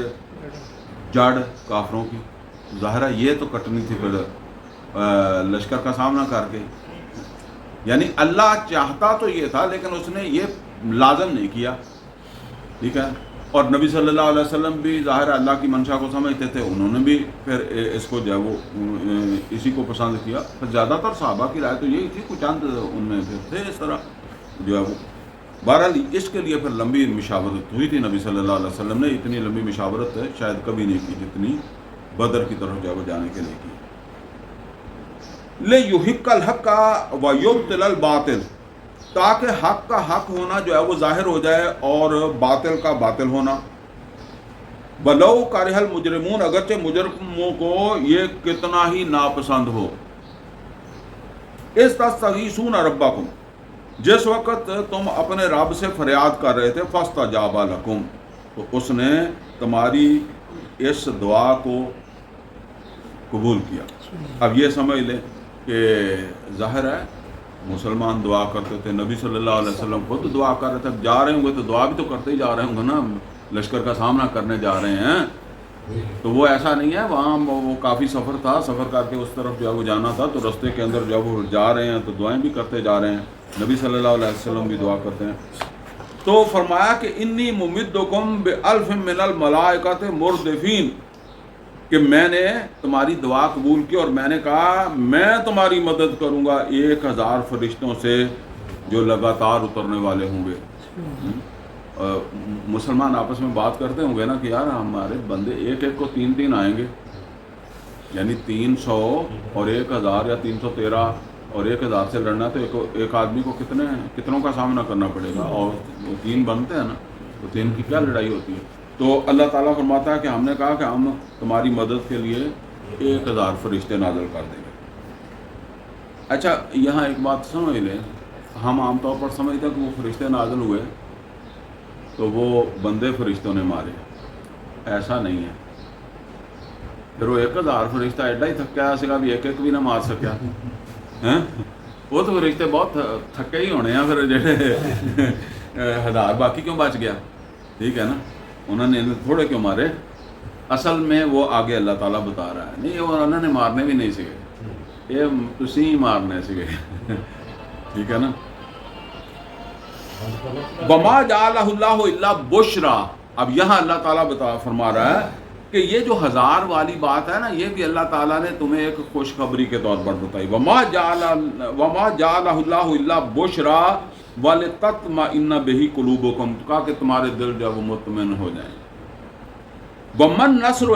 جڑ کافروں کی. ظاہر ہے یہ تو کٹنی تھی پھر لشکر کا سامنا کر کے. یعنی اللہ چاہتا تو یہ تھا لیکن اس نے یہ لازم نہیں کیا. ٹھیک ہے. اور نبی صلی اللہ علیہ وسلم بھی ظاہر اللہ کی منشا کو سمجھتے تھے، انہوں نے بھی پھر اس کو جو ہے وہ اسی کو پسند کیا. پھر زیادہ تر صحابہ کی رائے تو یہی تھی، کچھ چند ان میں تھے اس طرح جو ہے وہ. بہرحال اس کے لیے پھر لمبی مشاورت ہوئی تھی. نبی صلی اللہ علیہ وسلم نے اتنی لمبی مشاورت ہے شاید کبھی نہیں کی جتنی بدر کی طرف جو ہے وہ جانے کے لیے کی. لِيُحِقَّ الْحَقَّ وَيُبْطِلَ الْبَاطِلَ، تاکہ حق کا حق ہونا جو ہے وہ ظاہر ہو جائے اور باطل کا باطل ہونا. وَلَوْ كَرِهَ الْمُجْرِمُونَ، اگرچہ مجرموں کو یہ کتنا ہی ناپسند ہو. إِذْ تَسْتَغِيثُونَ رَبَّكُمْ، جس وقت تم اپنے رب سے فریاد کر رہے تھے، فَاسْتَجَابَ لَكُمْ، تو اس نے تمہاری اس دعا کو قبول کیا. اب یہ سمجھ لیں کہ ظاہر ہے مسلمان دعا کرتے تھے، نبی صلی اللہ علیہ وسلم خود دعا کر رہے تھے. جا رہے ہوں گے تو دعا بھی تو کرتے ہی جا رہے ہوں گے نا، لشکر کا سامنا کرنے جا رہے ہیں. تو وہ ایسا نہیں ہے، وہاں وہ کافی سفر تھا، سفر کر کے اس طرف جو ہے وہ جانا تھا، تو رستے کے اندر جب وہ جا رہے ہیں تو دعائیں بھی کرتے جا رہے ہیں. نبی صلی اللہ علیہ وسلم بھی دعا کرتے ہیں. تو فرمایا کہ انی ممدکم بألف من الملائکۃ مردفین، کہ میں نے تمہاری دعا قبول کی اور میں نے کہا میں تمہاری مدد کروں گا 1000 فرشتوں سے جو لگاتار اترنے والے ہوں گے. مسلمان آپس میں بات کرتے ہوں گے نا کہ یار ہمارے بندے ایک ایک کو 3 آئیں گے، یعنی 300 اور 1000 یا 313 اور 1000 سے لڑنا تو ایک آدمی کو کتنوں کا سامنا کرنا پڑے گا، اور 3 بنتے ہیں نا، تو 3 کی کیا لڑائی ہوتی ہے. تو اللہ تعالیٰ فرماتا ہے کہ ہم نے کہا کہ ہم تمہاری مدد کے لیے 1000 فرشتے نازل کر دیں گے. اچھا یہاں ایک بات سمجھ لیں، ہم عام طور پر سمجھتے ہیں کہ وہ فرشتے نازل ہوئے تو وہ بندے فرشتوں نے مارے. ایسا نہیں ہے. پھر وہ 1000 فرشتہ ایڈا ہی تھکا سکا بھی ایک بھی نہ مار سکیا. وہ تو فرشتے بہت تھکے ہی ہونے ہیں پھر جڑے ہزار باقی کیوں بچ گیا؟ ٹھیک ہے نا، انہوں نے تھوڑے کیوں مارے؟ اصل میں وہ آگے اللہ تعالیٰ بتا رہا ہے، نہیں وہ انہوں نے مارنے بھی نہیں سکے، یہ تسی ہی مارنے سکے ٹھیک ہے نا۔ وما جعلہ اللہ الا بشرا، اب یہاں اللہ تعالیٰ فرما رہا ہے کہ یہ جو ہزار والی بات ہے نا، یہ بھی اللہ تعالیٰ نے تمہیں ایک خوشخبری کے طور پر بتائی۔ وما جعلہ اللہ الا بشرا ولتطمئن بہ قلوبکم، کہا کہ تمہارے دل جو وہ مطمئن ہو جائیں۔ ومن نصر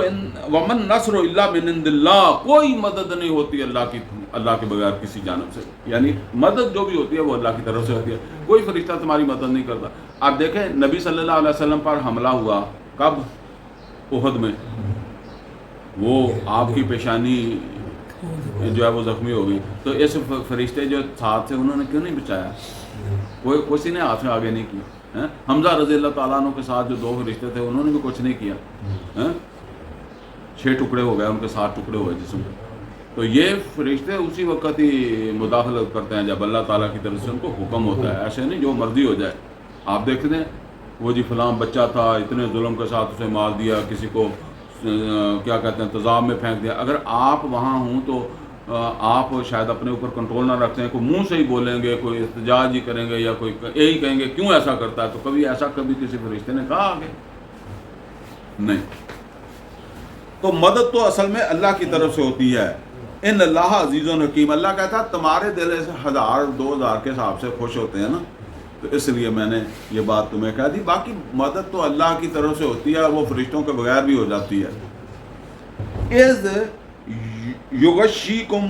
الا من عند اللہ، کوئی مدد نہیں ہوتی اللہ کے بغیر کسی جانب سے، یعنی مدد جو بھی ہوتی ہے وہ اللہ کی طرف سے ہوتی ہے، کوئی فرشتہ تمہاری مدد نہیں کرتا۔ آپ دیکھیں نبی صلی اللہ علیہ وسلم پر حملہ ہوا کب؟ احد میں، وہ آپ کی پیشانی جو ہے وہ زخمی ہو گئی، تو اس فرشتے جو ساتھ تھے انہوں نے کیوں نہیں بچایا؟ کوئی کسی نے ہاتھ آگے نہیں کیا۔ حمزہ رضی اللہ تعالیٰ عنہ کے ساتھ جو دو فرشتے تھے انہوں نے بھی کچھ نہیں کیا، 6 ٹکڑے ہو گئے، ان کے 7 ٹکڑے ہوئے جسم کے۔ تو یہ فرشتے اسی وقت ہی مداخلت کرتے ہیں جب اللہ تعالیٰ کی طرف سے ان کو حکم ہوتا ہے، ایسے نہیں جو مرضی ہو جائے۔ آپ دیکھتے ہیں وہ جی فلاں بچہ تھا، اتنے ظلم کے ساتھ اسے مار دیا، کسی کو کیا کہتے ہیں تیزاب میں پھینک دیا۔ اگر آپ وہاں ہوں تو آپ شاید اپنے اوپر کنٹرول نہ رکھتے ہیں، کوئی منہ سے ہی بولیں گے، کوئی احتجاج ہی کریں گے، یا کوئی یہی کہیں گے کیوں ایسا کرتا ہے، تو کبھی ایسا کبھی کسی فرشتے نے کہا آگے نہیں۔ تو مدد تو اصل میں اللہ کی طرف سے ہوتی ہے۔ ان اللہ عزیز و حکیم، اللہ کہتا ہے تمہارے دل سے 1000 2000 کے حساب سے خوش ہوتے ہیں نا، تو اس لیے میں نے یہ بات تمہیں کہہ دی۔ باقی مدد تو اللہ کی طرف سے ہوتی ہے، وہ فرشتوں کے بغیر بھی ہو جاتی ہے۔ اذ یغشیکم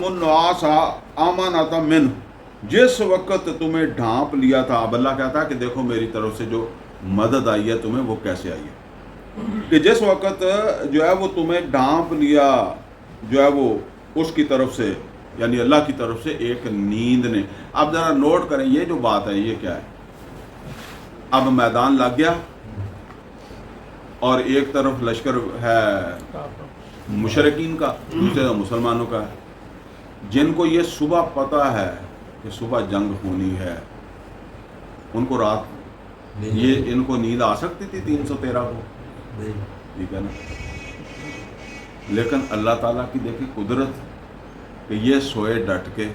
النعاس امانۃ منہ، جس وقت تمہیں ڈھانپ لیا تھا۔ اب اللہ کہتا ہے کہ دیکھو میری طرف سے جو مدد آئی ہے تمہیں وہ کیسے آئی ہے، کہ جس وقت جو ہے وہ تمہیں ڈھانپ لیا جو ہے وہ اس کی طرف سے، یعنی اللہ کی طرف سے ایک نیند نے۔ اب ذرا نوٹ کریں یہ جو بات ہے یہ کیا ہے؟ اب میدان لگ گیا اور ایک طرف لشکر ہے مشرکین کا، دوسرے مسلمانوں کا ہے، جن کو یہ صبح پتہ ہے کہ صبح جنگ ہونی ہے، ان کو رات یہ ان کو نیند آ سکتی تھی 313 کو؟ ٹھیک ہے نا، لیکن اللہ تعالیٰ کی دیکھیں قدرت کہ یہ سوئے ڈٹ کے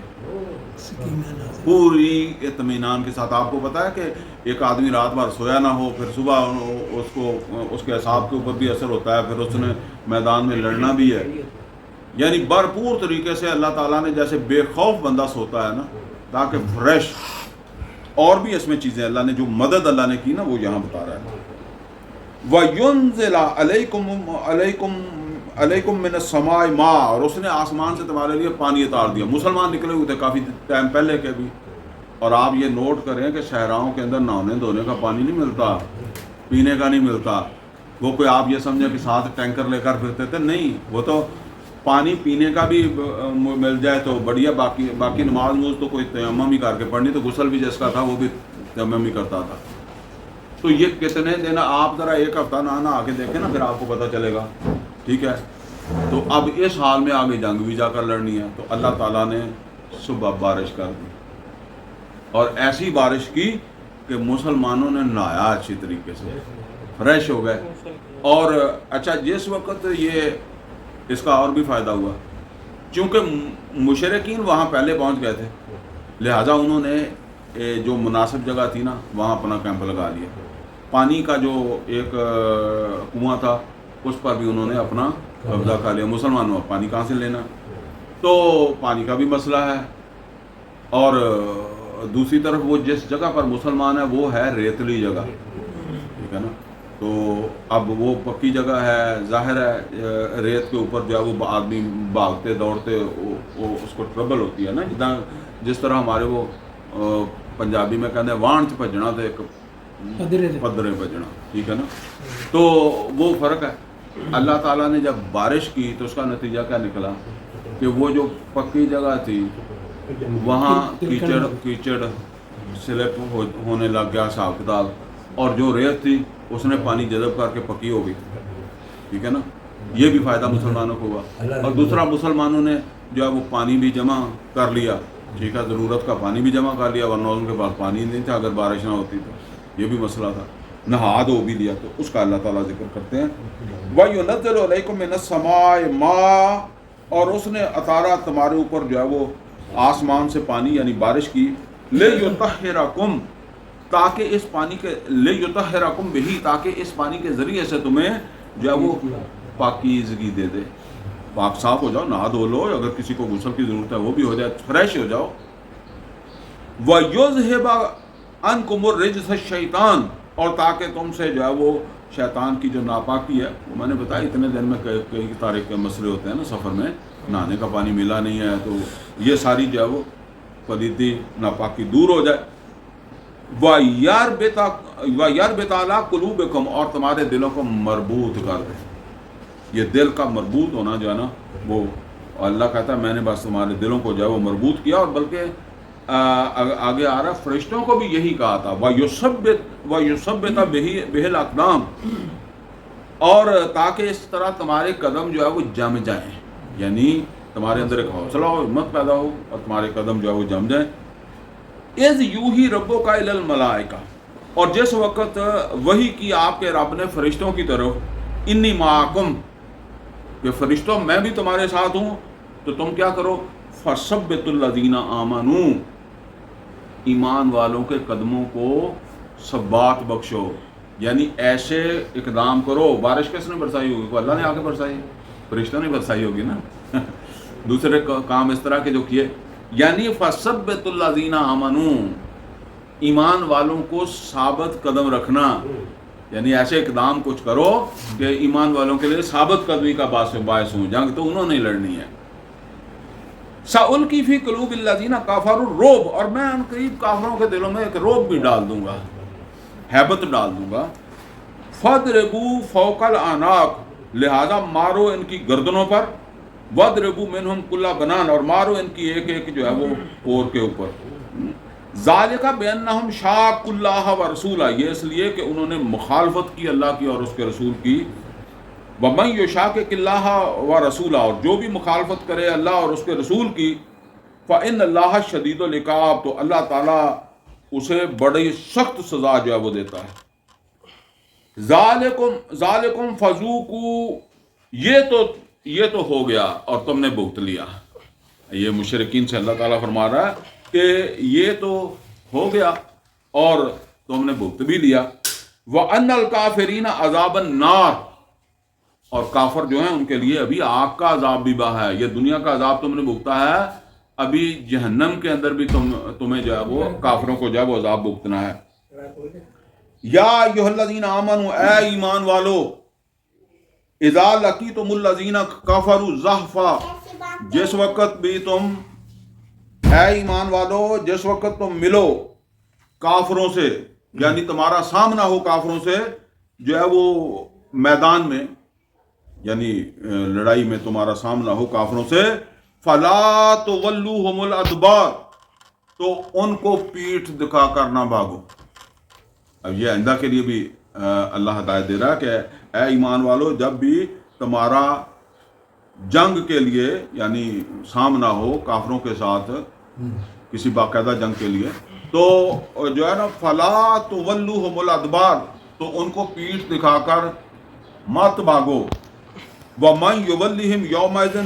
پوری اطمینان کے ساتھ۔ آپ کو پتا ہے کہ ایک آدمی رات بھر سویا نہ ہو، پھر صبح اس کے اعصاب کے اوپر بھی اثر ہوتا ہے، پھر اس نے میدان میں لڑنا بھی ہے، یعنی بھرپور طریقے سے اللہ تعالیٰ نے جیسے بے خوف بندہ سوتا ہے نا، تاکہ فریش۔ اور بھی اس میں چیزیں اللہ نے جو مدد اللہ نے کی نا وہ یہاں بتا رہا ہے۔ وَيُنزِلَ عَلَيْكُم مِّنَ السَّمَاءِ مَاءً، اور اس نے آسمان سے تمہارے لیے پانی اتار دیا۔ مسلمان نکلے ہوئے تھے کافی ٹائم پہلے کے بھی، اور آپ یہ نوٹ کریں کہ صحراؤں کے اندر نہانے دھونے کا پانی نہیں ملتا، پینے کا نہیں ملتا۔ وہ کوئی آپ یہ سمجھیں کہ ساتھ ٹینکر لے کر پھرتے تھے، نہیں، وہ تو پانی پینے کا بھی مل جائے تو بڑھیا، باقی نماز تو کوئی تیمم ہی کر کے پڑھنی، تو غسل بھی جس کا تھا وہ بھی تیمم ہی کرتا تھا۔ تو یہ کتنے دن آپ ذرا ایک ہفتہ نہ آ کے دیکھیں نا، پھر آپ کو پتہ چلے گا، ٹھیک ہے۔ تو اب اس حال میں آگے جنگ بھی جا کر لڑنی ہے، تو اللہ تعالیٰ نے صبح بارش کر دی، اور ایسی بارش کی کہ مسلمانوں نے نہایا اچھی طریقے سے، فریش ہو گئے۔ اور اچھا جس وقت یہ اس کا اور بھی فائدہ ہوا، چونکہ مشرکین وہاں پہلے پہنچ گئے تھے، لہٰذا انہوں نے جو مناسب جگہ تھی نا وہاں اپنا کیمپ لگا لیا۔ پانی کا جو ایک کنواں تھا اس پر بھی انہوں نے اپنا قبضہ کر لیا۔ مسلمانوں پانی کہاں سے لینا، تو پانی کا بھی مسئلہ ہے، اور دوسری طرف وہ جس جگہ پر مسلمان ہے وہ ہے ریتلی جگہ، ٹھیک ہے نا۔ تو اب وہ پکی جگہ ہے، ظاہر ہے ریت کے اوپر جو ہے وہ آدمی بھاگتے دوڑتے اس کو ٹربل ہوتی ہے نا، جس طرح ہمارے وہ پنجابی میں کہتے ہیں وان چ بھجنا تو ایک پدرے بجنا، ٹھیک ہے نا۔ تو وہ فرق ہے۔ اللہ تعالیٰ نے جب بارش کی تو اس کا نتیجہ کیا نکلا کہ وہ جو پکی جگہ تھی وہاں کیچڑ سلپ ہونے لگ گیا حساب کتاب، اور جو ریت تھی اس نے پانی جذب کر کے پکی ہو گئی، ٹھیک ہے نا۔ یہ بھی فائدہ مسلمانوں کو ہوا، اور دوسرا مسلمانوں نے جو ہے وہ پانی بھی جمع کر لیا، ٹھیک ہے، ضرورت کا پانی بھی جمع کر لیا، ورنہ ان کے پاس پانی نہیں تھا اگر بارش نہ ہوتی تو، یہ بھی مسئلہ تھا، نہا دھو بھی لیا، تو اس کا اللہ تعالیٰ ذکر کرتے ہیں۔ وَيُنَزِّلُ عَلَيْكُم مِّنَ السَّمَاءِ مَاءً، اور اس نے اتارا تمہارے اوپر جو ہے وہ آسمان سے پانی یعنی بارش کی، لِيُطَهِّرَكُم، تاکہ اس پانی کے، لِيُطَهِّرَكُم بِهِ، تاکہ اس پانی کے ذریعے سے تمہیں جو ہے وہ پاکیزگی دے دے، پاک صاف ہو جاؤ، نہا دھو لو، اگر کسی کو غسل کی ضرورت ہے وہ بھی ہو جائے، فریش ہو جاؤ۔ وَيُذْهِبَ عَنْكُمُ الرِّجْسَ الشَّيْطَانَ، اور تاکہ تم سے جو ہے وہ شیطان کی جو ناپاکی ہے، وہ میں نے بتایا اتنے دن میں کئی طرح کے مسئلے ہوتے ہیں نا، سفر میں نہانے کا پانی ملا نہیں ہے، تو یہ ساری جو ہے وہ پلیتی ناپاکی دور ہو جائے۔ وَيَرْبِطَ عَلَىٰ قُلُوبِكُمْ، اور تمہارے دلوں کو مربوط کر دے۔ یہ دل کا مربوط ہونا جو ہے نا، وہ اللہ کہتا ہے میں نے بس تمہارے دلوں کو جو ہے وہ مربوط کیا، اور بلکہ آگے آ رہا ہے فرشتوں کو بھی یہی کہا تھا، وَيُثَبِّتَ بِهِ الْأَقْدَامَ، اور تاکہ اس طرح تمہارے قدم جو ہے وہ جم جائیں، یعنی تمہارے اندر ایک حوصلہ ہو، ہمت پیدا ہو، اور تمہارے قدم جو ہے وہ جم جائیں۔ اِذْ یوحی ربک الی الملائکہ، اور جس وقت وحی کی آپ کے رب نے فرشتوں کی طرف، انی معکم، کہ فرشتوں میں بھی تمہارے ساتھ ہوں، تو تم کیا کرو، فَثَبِّتُوا الَّذِينَ آمَنُوا، ایمان والوں کے قدموں کو ثبات بخشو، یعنی ایسے اقدام کرو۔ بارش کس نے برسائی ہوگی؟ کو اللہ نے آ کے برسائی، فرشتوں نے برسائی ہوگی نا دوسرے کام اس طرح کے جو کیے، یعنی فَثَبِّتُوا الَّذِينَ آمَنُوا، ایمان والوں کو ثابت قدم رکھنا، یعنی ایسے اقدام کچھ کرو کہ ایمان والوں کے لیے ثابت قدمی کا باعث ہوں، جنگ تو انہوں نے لڑنی ہے۔ سَأُلْقِي فِي قُلُوبِ الَّذِينَ كَفَرُوا الرُّعْبَ، اور میں ان قریب کافروں کے دلوں میں ایک رعب بھی ڈال دوں گا، ہیبت ڈال دوں گا۔ فَاضْرِبُوا فَوْقَ الْأَعْنَاقِ، لہذا مارو ان کی گردنوں پر، وَاضْرِبُوا مِنْهُمْ كُلَّ بَنَانٍ، اور مارو ان کی ایک ایک جو ہے وہ پور کے اوپر۔ ذَلِكَ بِأَنَّهُمْ شَاقُّوا اللَّهَ وَرَسُولَهُ، یہ اس لیے کہ انہوں نے مخالفت کی اللہ کی اور اس کے رسول کی۔ وَمَن يُشَاقِقِ اللَّهَ وَرَسُولَهُ، اور جو بھی مخالفت کرے اللہ اور اس کے رسول کی، فَإِنَّ اللَّهَ شَدِيدُ الْعِقَابِ، تو اللہ تعالیٰ اسے بڑی سخت سزا جو ہے وہ دیتا ہے۔ ذَلِكُمْ فَذُوقُوا، یہ تو ہو گیا اور تم نے بھگت لیا۔ یہ مشرکین سے اللہ تعالیٰ فرما رہا ہے کہ یہ تو ہو گیا اور تم نے بھگت بھی لیا۔ وَأَنَّ الْكَافِرِينَ عَذَابَ النَّارِ، اور کافر جو ہیں ان کے لیے ابھی آگ کا عذاب بھی بہا ہے۔ یہ دنیا کا عذاب تم نے بھگتا ہے، ابھی جہنم کے اندر بھی تمہیں جو ہے وہ کافروں کو جو ہے وہ عذاب بھگتنا ہے۔ یا ایھا الذین آمنوا، اے ایمان والو، اذا لقیتم الذین کفروا زحفا، جس وقت بھی تم، اے ایمان والو جس وقت تم ملو کافروں سے، یعنی تمہارا سامنا ہو کافروں سے جو ہے وہ میدان میں، یعنی لڑائی میں تمہارا سامنا ہو کافروں سے، فلا تولوہم الادبار، تو ان کو پیٹھ دکھا کر نہ بھاگو۔ اب یہ آئندہ کے لیے بھی اللہ ہدایت دے رہا ہے کہ اے ایمان والو، جب بھی تمہارا جنگ کے لیے یعنی سامنا ہو کافروں کے ساتھ کسی باقاعدہ جنگ کے لیے، تو جو ہے نا فلا تولوہم الادبار، تو ان کو پیٹھ دکھا کر مت بھاگو۔ وَمَن يُوَلِّهِمْ يَوْمَئِذٍ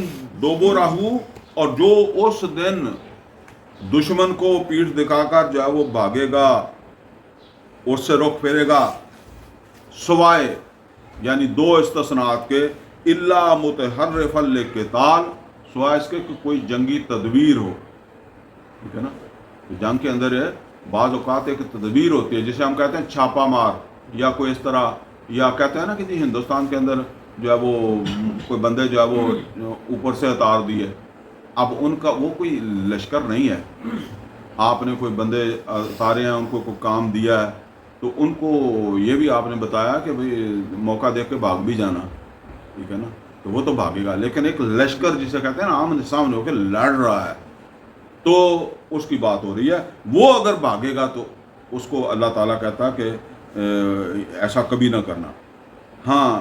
دُبُرَهُ، اور جو اس دن دشمن کو پیٹھ دکھا کر جو ہے وہ بھاگے گا، اس سے رخ پھیرے گا، سوائے یعنی دو استثناءات کے، الا متحرفا للقتال، سوائے اس کے کہ کوئی جنگی تدبیر ہو، ٹھیک ہے نا، تو جنگ کے اندر ہے بعض اوقات ایک تدبیر ہوتی ہے جسے ہم کہتے ہیں چھاپا مار، یا کوئی اس طرح، یا کہتے ہیں نا کہ جی ہندوستان کے اندر جو ہے وہ کوئی بندے جو ہے وہ اوپر سے اتار دیے، اب ان کا وہ کوئی لشکر نہیں ہے، آپ نے کوئی بندے اتارے ہیں، ان کو کوئی کام دیا ہے، تو ان کو یہ بھی آپ نے بتایا کہ بھئی موقع دیکھ کے بھاگ بھی جانا، ٹھیک ہے نا، تو وہ تو بھاگے گا، لیکن ایک لشکر جسے کہتے ہیں نا آمنے سامنے ہو کے لڑ رہا ہے، تو اس کی بات ہو رہی ہے، وہ اگر بھاگے گا تو اس کو اللہ تعالیٰ کہتا کہ ایسا کبھی نہ کرنا۔ ہاں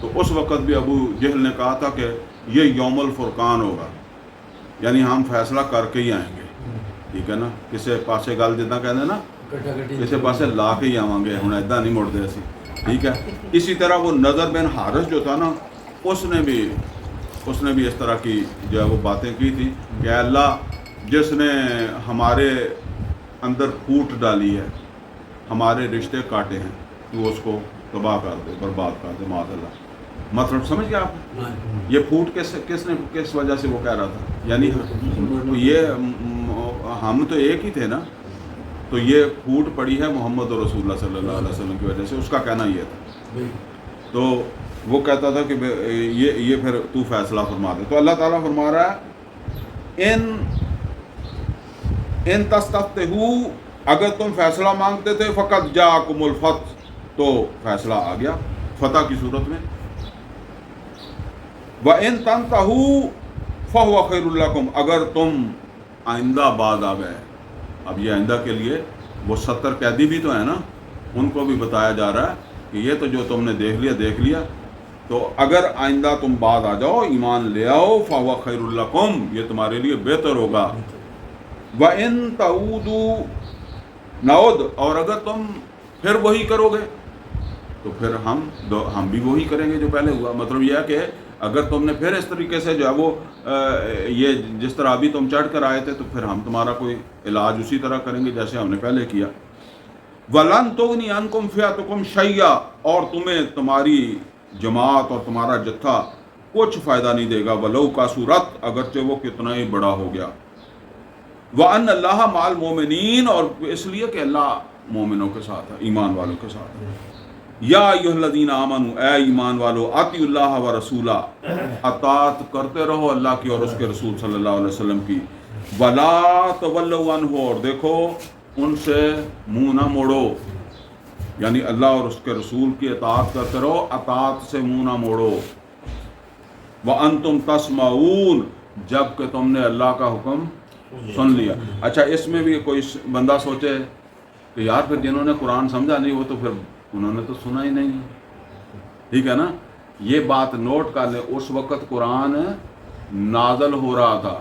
تو اس وقت بھی ابو جہل نے کہا تھا کہ یہ یوم الفرقان ہوگا، یعنی ہم فیصلہ کر کے ہی آئیں گے، ٹھیک ہے نا، کسے پاسے گل جداں کہندے نا کسے پاسے لا کے ہی آواں گے، ہن ایداں نہیں مڑدے اسی، ٹھیک ہے۔ اسی طرح وہ نضر بن حارث جو تھا نا، اس نے بھی اس طرح کی جو ہے وہ باتیں کی تھی کہ اللہ جس نے ہمارے اندر پھوٹ ڈالی ہے، ہمارے رشتے کاٹے ہیں، تو اس کو تباہ کر دے، برباد کر دے، معاذ اللہ۔ مطلب سمجھ گیا آپ؟ یہ پھوٹ کس وجہ سے وہ کہہ رہا تھا، یعنی یہ ہم تو ایک ہی تھے نا، تو یہ پھوٹ پڑی ہے محمد رسول اللہ صلی اللہ علیہ وسلم کی وجہ سے، اس کا کہنا یہ تھا۔ تو وہ کہتا تھا کہ یہ پھر تو فیصلہ فرما دے۔ تو اللہ تعالیٰ فرما رہا ہے ان تستفتحوا، اگر تم فیصلہ مانگتے تھے، فقط جاءکم الفتح، تو فیصلہ آ گیا فتح کی صورت میں۔ وَإِن تَنْتَهُوا فَهُوَ خَيْرٌ لَكُمْ، اگر تم آئندہ بعد آ گئے، اب یہ آئندہ کے لیے وہ 70 قیدی بھی تو ہیں نا، ان کو بھی بتایا جا رہا ہے کہ یہ تو جو تم نے دیکھ لیا، تو اگر آئندہ تم بعد آ جاؤ، ایمان لے آؤ، فَهُوَ خَيْرٌ لَكُمْ، یہ تمہارے لیے بہتر ہوگا۔ وَإِن تَعُودُوا نَعُدْ، اور اگر تم پھر وہی کرو گے تو پھر ہم بھی وہی کریں گے جو پہلے ہوا۔ مطلب یہ ہے کہ اگر تم نے پھر اس طریقے سے جو ہے وہ یہ جس طرح ابھی تم چڑھ کر آئے تھے، تو پھر ہم تمہارا کوئی علاج اسی طرح کریں گے جیسے ہم نے پہلے کیا۔ وَلَن تُغْنِيَ عَنْكُمْ فِئَتُكُمْ شَيْئًا، اور تمہیں تمہاری جماعت اور تمہارا جتھا کچھ فائدہ نہیں دے گا، وَلَوْ كَثُرَتْ، اگرچہ وہ کتنا ہی بڑا ہو گیا۔ وَأَنَّ اللَّهَ مَعَ الْمُؤْمِنِينَ، اور اس لیے کہ اللہ مومنوں کے ساتھ ہے، ایمان والوں کے ساتھ ہے۔ یا ایھا الذین آمنوا، اے ایمان والو، اطیعوا اللہ ورسولہ، اطاعت کرتے رہو اللہ کی اور اس کے رسول صلی اللہ علیہ وسلم کی۔ ولا تولوا عنہ، اور دیکھو ان سے منہ نہ موڑو، یعنی اللہ اور اس کے رسول کی اطاعت کرتے رہو، اطاعت سے منہ نہ موڑو۔ وانتم تسمعون، جب کہ تم نے اللہ کا حکم سن لیا۔ اچھا، اس میں بھی کوئی بندہ سوچے کہ یار پھر جنہوں نے قرآن سمجھا نہیں، وہ تو پھر انہوں نے تو سنا ہی نہیں، ٹھیک ہے نا۔ یہ بات نوٹ کر لیں، اس وقت قرآن نازل ہو رہا تھا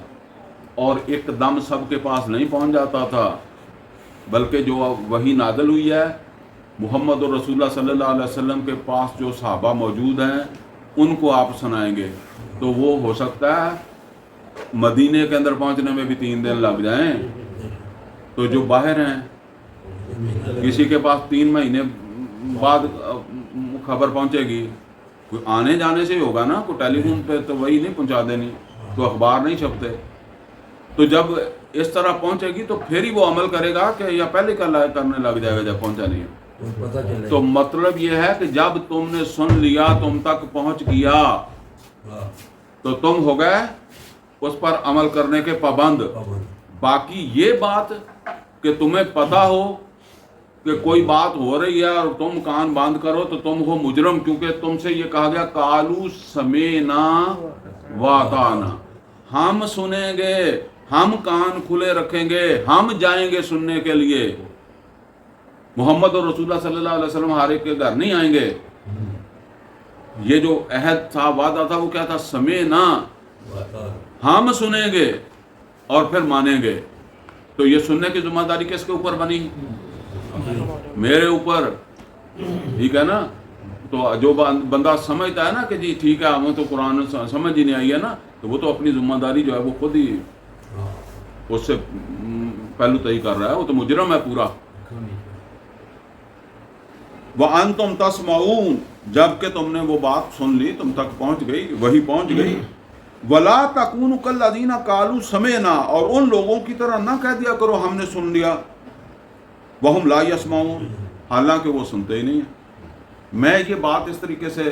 اور ایک دم سب کے پاس نہیں پہنچ جاتا تھا، بلکہ جو وحی نازل ہوئی ہے محمد رسول اللہ صلی اللہ علیہ وسلم کے پاس جو صحابہ موجود ہیں ان کو آپ سنائیں گے، تو وہ ہو سکتا ہے مدینے کے اندر پہنچنے میں بھی 3 دن لگ جائیں، تو جو باہر ہیں کسی کے پاس 3 مہینے بعد خبر پہنچے گی، کوئی آنے جانے سے ہی ہوگا نا، کوئی ٹیلی فون پہ تو وہی نہیں پہنچا دینی، تو اخبار نہیں چھپتے، تو جب اس طرح پہنچے گی تو پھر ہی وہ عمل کرے گا کہ یا پہلے کا کرنے لگ جائے گا جب پہنچا نہیں ہے۔ تو مطلب یہ ہے کہ جب تم نے سن لیا، تم تک پہنچ گیا، تو تم ہو گئے اس پر عمل کرنے کے پابند۔ باقی یہ بات کہ تمہیں پتہ ہو کہ کوئی بات ہو رہی ہے اور تم کان بند کرو تو تم ہو مجرم، کیونکہ تم سے یہ کہا گیا قالوا سمعنا واطعنا، ہم سنیں گے، ہم کان کھلے رکھیں گے، ہم جائیں گے سننے کے لیے۔ محمد اور رسول اللہ صلی اللہ علیہ وسلم ہر ایک کے گھر نہیں آئیں گے۔ یہ جو عہد تھا، وعدہ تھا، وہ کیا تھا؟ سمعنا، ہم سنیں گے اور پھر مانیں گے۔ تو یہ سننے کی ذمہ داری کس کے اوپر بنی؟ میرے اوپر، ٹھیک ہے نا۔ تو جو بندہ سمجھتا ہے نا کہ جی ٹھیک ہے ہمیں تو قرآن سمجھ ہی نہیں آئی ہے نا، تو وہ تو اپنی ذمہ داری جو ہے وہ خود ہی اس سے پہلو تہی کر رہا ہے، وہ تو مجرم ہے پورا۔ وَأَنْتُمْ تَسْمَعُونَ، جب کہ تم نے وہ بات سن لی، تم تک پہنچ گئی، وہی پہنچ گئی۔ وَلَا تَكُونُوا كَالَّذِينَ قَالُوا سَمِعْنَا، اور ان لوگوں کی طرح نہ کہہ دیا کرو ہم نے سن لیا، وَهُمْ لَا يَسْمَعُونَ، حالانکہ وہ سنتے ہی نہیں ہیں۔ میں یہ بات اس طریقے سے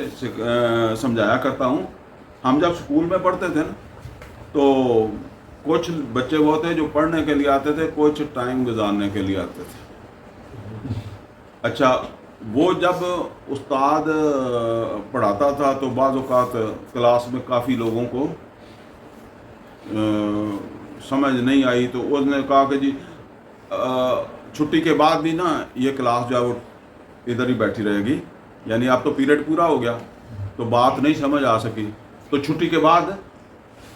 سمجھایا کرتا ہوں، ہم جب اسکول میں پڑھتے تھے نا، تو کچھ بچے وہ تھے جو پڑھنے کے لیے آتے تھے، کچھ ٹائم گزارنے کے لیے آتے تھے۔ اچھا، وہ جب استاد پڑھاتا تھا تو بعض اوقات کلاس میں کافی لوگوں کو سمجھ نہیں آئی، تو اس نے کہا کہ جی چھٹی کے بعد بھی نا یہ کلاس جو ہے وہ ادھر ہی بیٹھی رہے گی، یعنی اب تو پیریڈ پورا ہو گیا، تو بات نہیں سمجھ آ سکی تو چھٹی کے بعد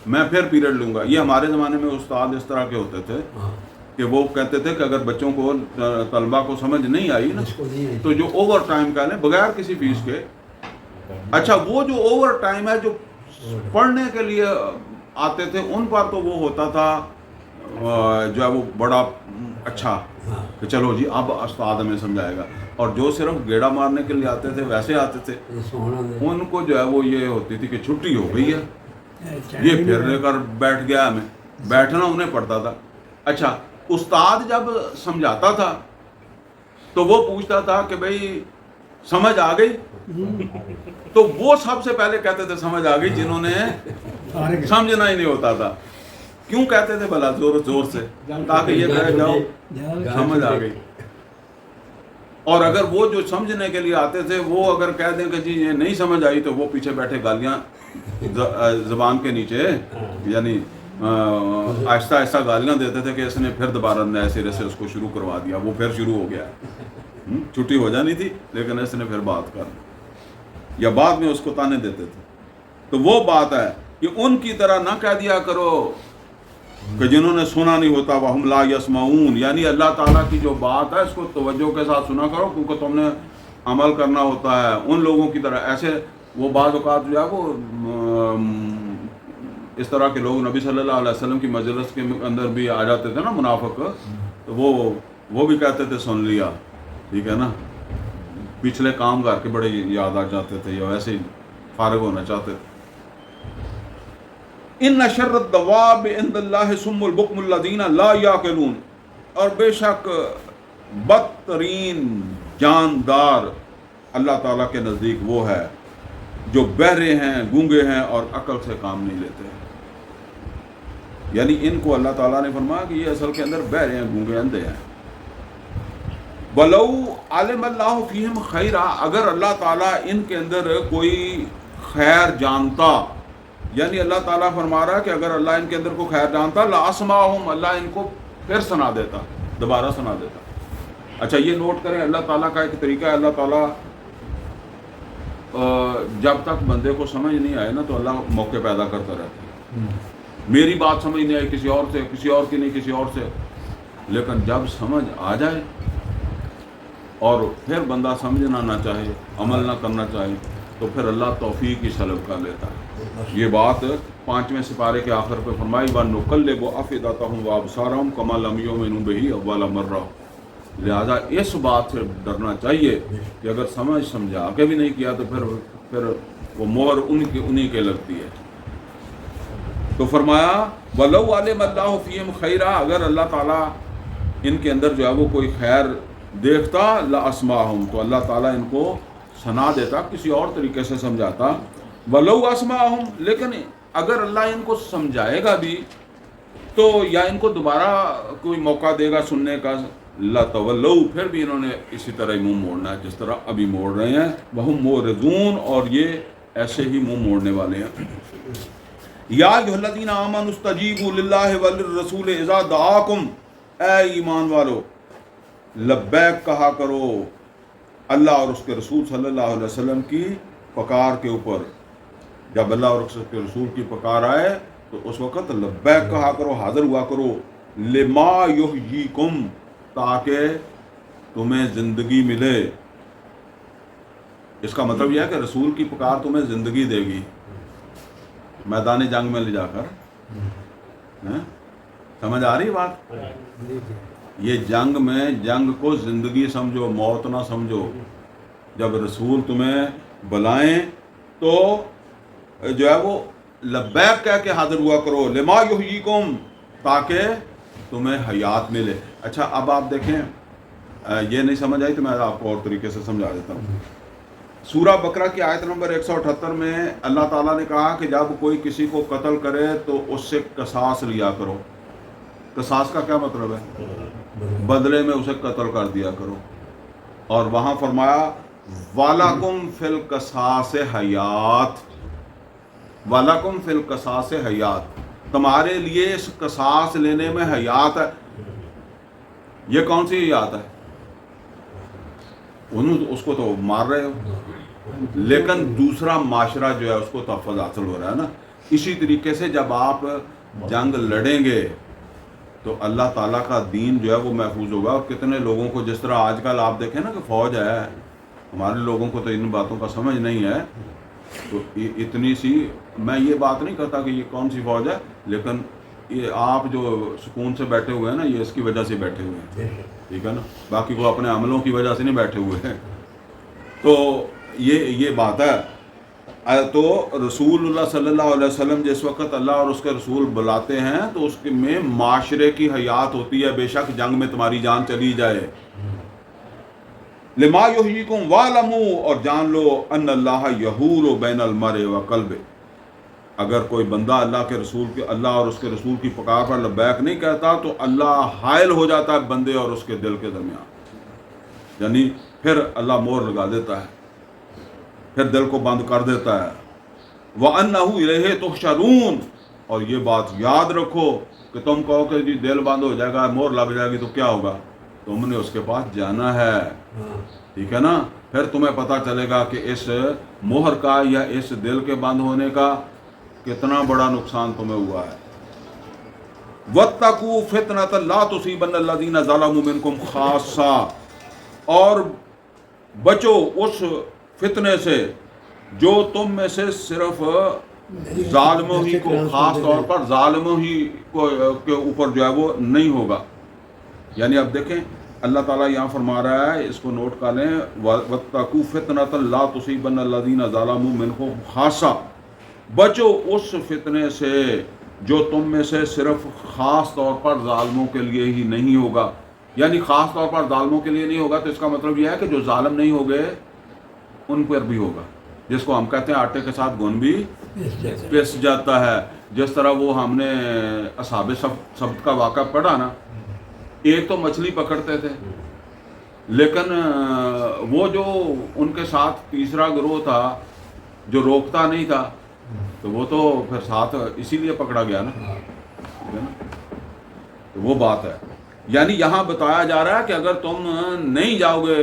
میں پھر پیریڈ لوں گا. یہ ہمارے زمانے میں استاد اس طرح کے ہوتے تھے کہ وہ کہتے تھے کہ اگر بچوں کو طلبہ کو سمجھ نہیں آئی نا تو جو اوور ٹائم کا لیں بغیر کسی فیس کے. اچھا وہ جو اوور ٹائم ہے جو پڑھنے کے لیے آتے تھے ان پر تو وہ ہوتا تھا جو ہے وہ بڑا اچھا کہ چلو جی اب استاد ہمیں سمجھائے گا. اور جو صرف گیڑا مارنے کے لیے آتے تھے ویسے آتے تھے ان کو جو ہے وہ یہ ہوتی تھی کہ چھٹی ہو گئی ہے, یہ پھر لے کر بیٹھ گیا, ہمیں بیٹھنا انہیں پڑتا تھا. اچھا استاد جب سمجھاتا تھا تو وہ پوچھتا تھا کہ بھئی سمجھ آ گئی, تو وہ سب سے پہلے کہتے تھے سمجھ آ گئی جنہوں نے سمجھنا ہی نہیں ہوتا تھا. کیوں کہتے تھے بھلا زور سے, تاکہ یہ کہہ جاؤ سمجھ آ گئی. اور اگر وہ جو سمجھنے کے لیے آتے تھے وہ اگر کہہ دیں کہ جی یہ نہیں سمجھ آئی تو وہ پیچھے بیٹھے گالیاں زبان کے نیچے, یعنی آہستہ آہستہ گالیاں دیتے تھے کہ اس نے پھر دوبارہ نئے سرے سے اس کو شروع کروا دیا, وہ پھر شروع ہو گیا. چھٹی ہو جانی تھی لیکن اس نے پھر بات کر لی, یا بعد میں اس کو تانے دیتے تھے. تو وہ بات ہے کہ ان کی طرح نہ کہہ دیا کرو کہ جنہوں نے سنا نہیں ہوتا وَهُمْ لَا يَسْمَعُونَ, یعنی اللہ تعالیٰ کی جو بات ہے اس کو توجہ کے ساتھ سنا کرو کیونکہ تم نے عمل کرنا ہوتا ہے. ان لوگوں کی طرح ایسے وہ بعض اوقات جو ہے وہ اس طرح کے لوگ نبی صلی اللہ علیہ وسلم کی مجلس کے اندر بھی آ جاتے تھے نا منافق, تو وہ بھی کہتے تھے سن لیا, ٹھیک ہے نا, پچھلے کام کر کے بڑے یاد آ جاتے تھے یا ویسے ہی فارغ ہونا چاہتے تھے. ان شر الدواب عند اللہ صم البکم الذین لا یعقلون, اور بے شک بدترین جاندار اللہ تعالیٰ کے نزدیک وہ ہے جو بہرے ہیں, گونگے ہیں اور عقل سے کام نہیں لیتے. یعنی ان کو اللہ تعالیٰ نے فرمایا کہ یہ اصل کے اندر بہرے ہیں, گونگے, اندھے ہیں. وَلَوْ عَلِمَ اللَّهُ فِيهِمْ خَيْرًا, اگر اللہ تعالیٰ ان کے اندر کوئی خیر جانتا, یعنی اللہ تعالیٰ فرما رہا ہے کہ اگر اللہ ان کے اندر کوئی خیر جانتا لَأَسْمَعَهُمْ, اللہ ان کو پھر سنا دیتا, دوبارہ سنا دیتا. اچھا یہ نوٹ کریں, اللہ تعالیٰ کا ایک طریقہ ہے, اللہ تعالیٰ جب تک بندے کو سمجھ نہیں آئے نا تو اللہ موقع پیدا کرتا رہتا ہے. میری بات سمجھ نہیں آئی کسی اور سے, کسی اور کی نہیں کسی اور سے, لیکن جب سمجھ آ جائے اور پھر بندہ سمجھنا نہ چاہے, عمل نہ کرنا چاہے, تو پھر اللہ توفیق کی سلب کر لیتا ہے. یہ بات 5ویں سپارے کے آخر پہ فرمائی وَنُقَلِّبُ أَفْئِدَتَهُمْ وَأَبْصَارَهُمْ كَمَا لَمْ يُؤْمِنُوا بِهِ أَوَّلَ مَرَّةٍ. لہذا اس بات سے ڈرنا چاہیے کہ اگر سمجھا کے بھی نہیں کیا تو پھر وہ مہر انہی کے لگتی ہے. تو فرمایا وَلَوْ عَلِمَ اللَّهُ فِيهِمْ خَيْرًا, اگر اللہ تعالیٰ ان کے اندر جو ہے وہ کوئی خیر دیکھتا لَأَسْمَعَهُمْ, تو اللہ تعالیٰ ان کو سنا دیتا, کسی اور طریقے سے سمجھاتا. وَلَوْ أَسْمَعَهُمْ, لیکن اگر اللہ ان کو سمجھائے گا بھی تو یا ان کو دوبارہ کوئی موقع دے گا سننے کا, لَتَوَلَّوْا, پھر بھی انہوں نے اسی طرح ہی منہ موڑنا ہے جس طرح ابھی موڑ رہے ہیں. وَهُمْ مُعْرِضُونَ, اور یہ ایسے ہی منہ موڑنے والے ہیں. یا ایھا الذین آمنوا استجیبوا للہ وللرسول اذا دعاکم, اے ایمان والو لبیک کہا کرو اللہ اور اس کے رسول صلی اللہ علیہ وسلم کی پکار کے اوپر. جب اللہ اور اس کے رسول کی پکار آئے تو اس وقت لبیک کہا کرو, حاضر ہوا کرو. لما یحییکم, تاکہ تمہیں زندگی ملے. اس کا مطلب یہ ہے کہ رسول کی پکار تمہیں زندگی دے گی میدان جنگ میں لے جا کر. سمجھ آ رہی بات؟ یہ جنگ کو زندگی سمجھو, موت نہ سمجھو. جب رسول تمہیں بلائیں تو جو ہے وہ لبیک کہہ کے حاضر ہوا کرو. لما یحییکم, تاکہ تمہیں حیات ملے. اچھا اب آپ دیکھیں, یہ نہیں سمجھ آئی تو میں آپ کو اور طریقے سے سمجھا دیتا ہوں. سورہ بقرہ کی آیت نمبر 178 میں اللہ تعالیٰ نے کہا کہ جب کوئی کسی کو قتل کرے تو اس سے قصاص لیا کرو. قصاص کا کیا مطلب ہے؟ بدلے میں اسے قتل کر دیا کرو. اور وہاں فرمایا وَلَكُمْ فِي الْقِصَاصِ حَیَاتٌ, وَلَكُمْ فِي الْقِصَاصِ حَیَاتٌ, تمہارے لیے اس قصاص لینے میں حیات ہے. یہ کون سی حیات ہے؟ اس کو تو مار رہے ہو, لیکن دوسرا معاشرہ جو ہے اس کو تحفظ حاصل ہو رہا ہے نا. اسی طریقے سے جب آپ جنگ لڑیں گے تو اللہ تعالیٰ کا دین جو ہے وہ محفوظ ہوگا. اور کتنے لوگوں کو جس طرح آج کل آپ دیکھیں نا کہ فوج ہے, ہمارے لوگوں کو تو ان باتوں کا سمجھ نہیں ہے, تو اتنی سی, میں یہ بات نہیں کرتا کہ یہ کون سی فوج ہے, لیکن یہ آپ جو سکون سے بیٹھے ہوئے ہیں نا, یہ اس کی وجہ سے بیٹھے ہوئے ہیں, ٹھیک ہے نا, باقی کو اپنے عملوں کی وجہ سے نہیں بیٹھے ہوئے ہیں. تو یہ بات ہے. تو رسول اللہ صلی اللہ علیہ وسلم جس وقت اللہ اور اس کے رسول بلاتے ہیں تو اس میں معاشرے کی حیات ہوتی ہے. بے شک جنگ میں تمہاری جان چلی جائے, لما یحییکم وَاعْلَمُوا, اور جان لو ان اللہ یحول بین المرء وقلبہ, اگر کوئی بندہ اللہ کے رسول کے, اللہ اور اس کے رسول کی پکار پر لبیک نہیں کہتا تو اللہ حائل ہو جاتا ہے بندے اور اس کے دل کے درمیان, یعنی پھر اللہ مور لگا دیتا ہے, پھر دل کو بند کر دیتا ہے. وَأَنَّهُ إِلَيْهِ تُحْشَرُونَ, اور یہ بات یاد رکھو کہ تم کہو کہ جی دل بند ہو جائے گا, مور لگ جائے گی, تو کیا ہوگا, تم نے اس کے پاس جانا ہے, ٹھیک ہے نا. پھر تمہیں پتہ چلے گا کہ اس مہر کا یا اس دل کے بند ہونے کا کتنا بڑا نقصان تمہیں ہوا ہے. وَاتَّقُوا فِتْنَةً لَا تُصِيبَنَّ الَّذِينَ ظَلَمُوا مِنْكُمْ خَاصَّةً, اور بچو اس فتنے سے جو تم میں سے صرف ظالموں ہی کو, خاص طور پر ظالموں ہی کو کے اوپر جو ہے وہ نہیں ہوگا. یعنی اب دیکھیں اللہ تعالیٰ یہاں فرما رہا ہے, اس کو نوٹ کر لیں, وَاتَّقُوا فِتْنَةً لَا تُصِيبَنَّ الَّذِينَ ظَلَمُوا مِنْكُمْ خَاصَّةً, بچو اس فتنے سے جو تم میں سے صرف خاص طور پر ظالموں کے لیے ہی نہیں ہوگا. یعنی خاص طور پر ظالموں کے لیے نہیں ہوگا تو اس کا مطلب یہ ہے کہ جو ظالم نہیں ہو گئے ان پر بھی ہوگا, جس کو ہم کہتے ہیں آٹے کے ساتھ گون بھی پس جاتا ہے. جس طرح وہ ہم نے اصحاب سبت کا واقعہ پڑھا نا, ایک تو مچھلی پکڑتے تھے, لیکن وہ جو ان کے ساتھ تیسرا گروہ تھا جو روکتا نہیں تھا, تو وہ تو پھر ساتھ اسی لیے پکڑا گیا نا, تو وہ بات ہے. یعنی یہاں بتایا جا رہا ہے کہ اگر تم نہیں جاؤ گے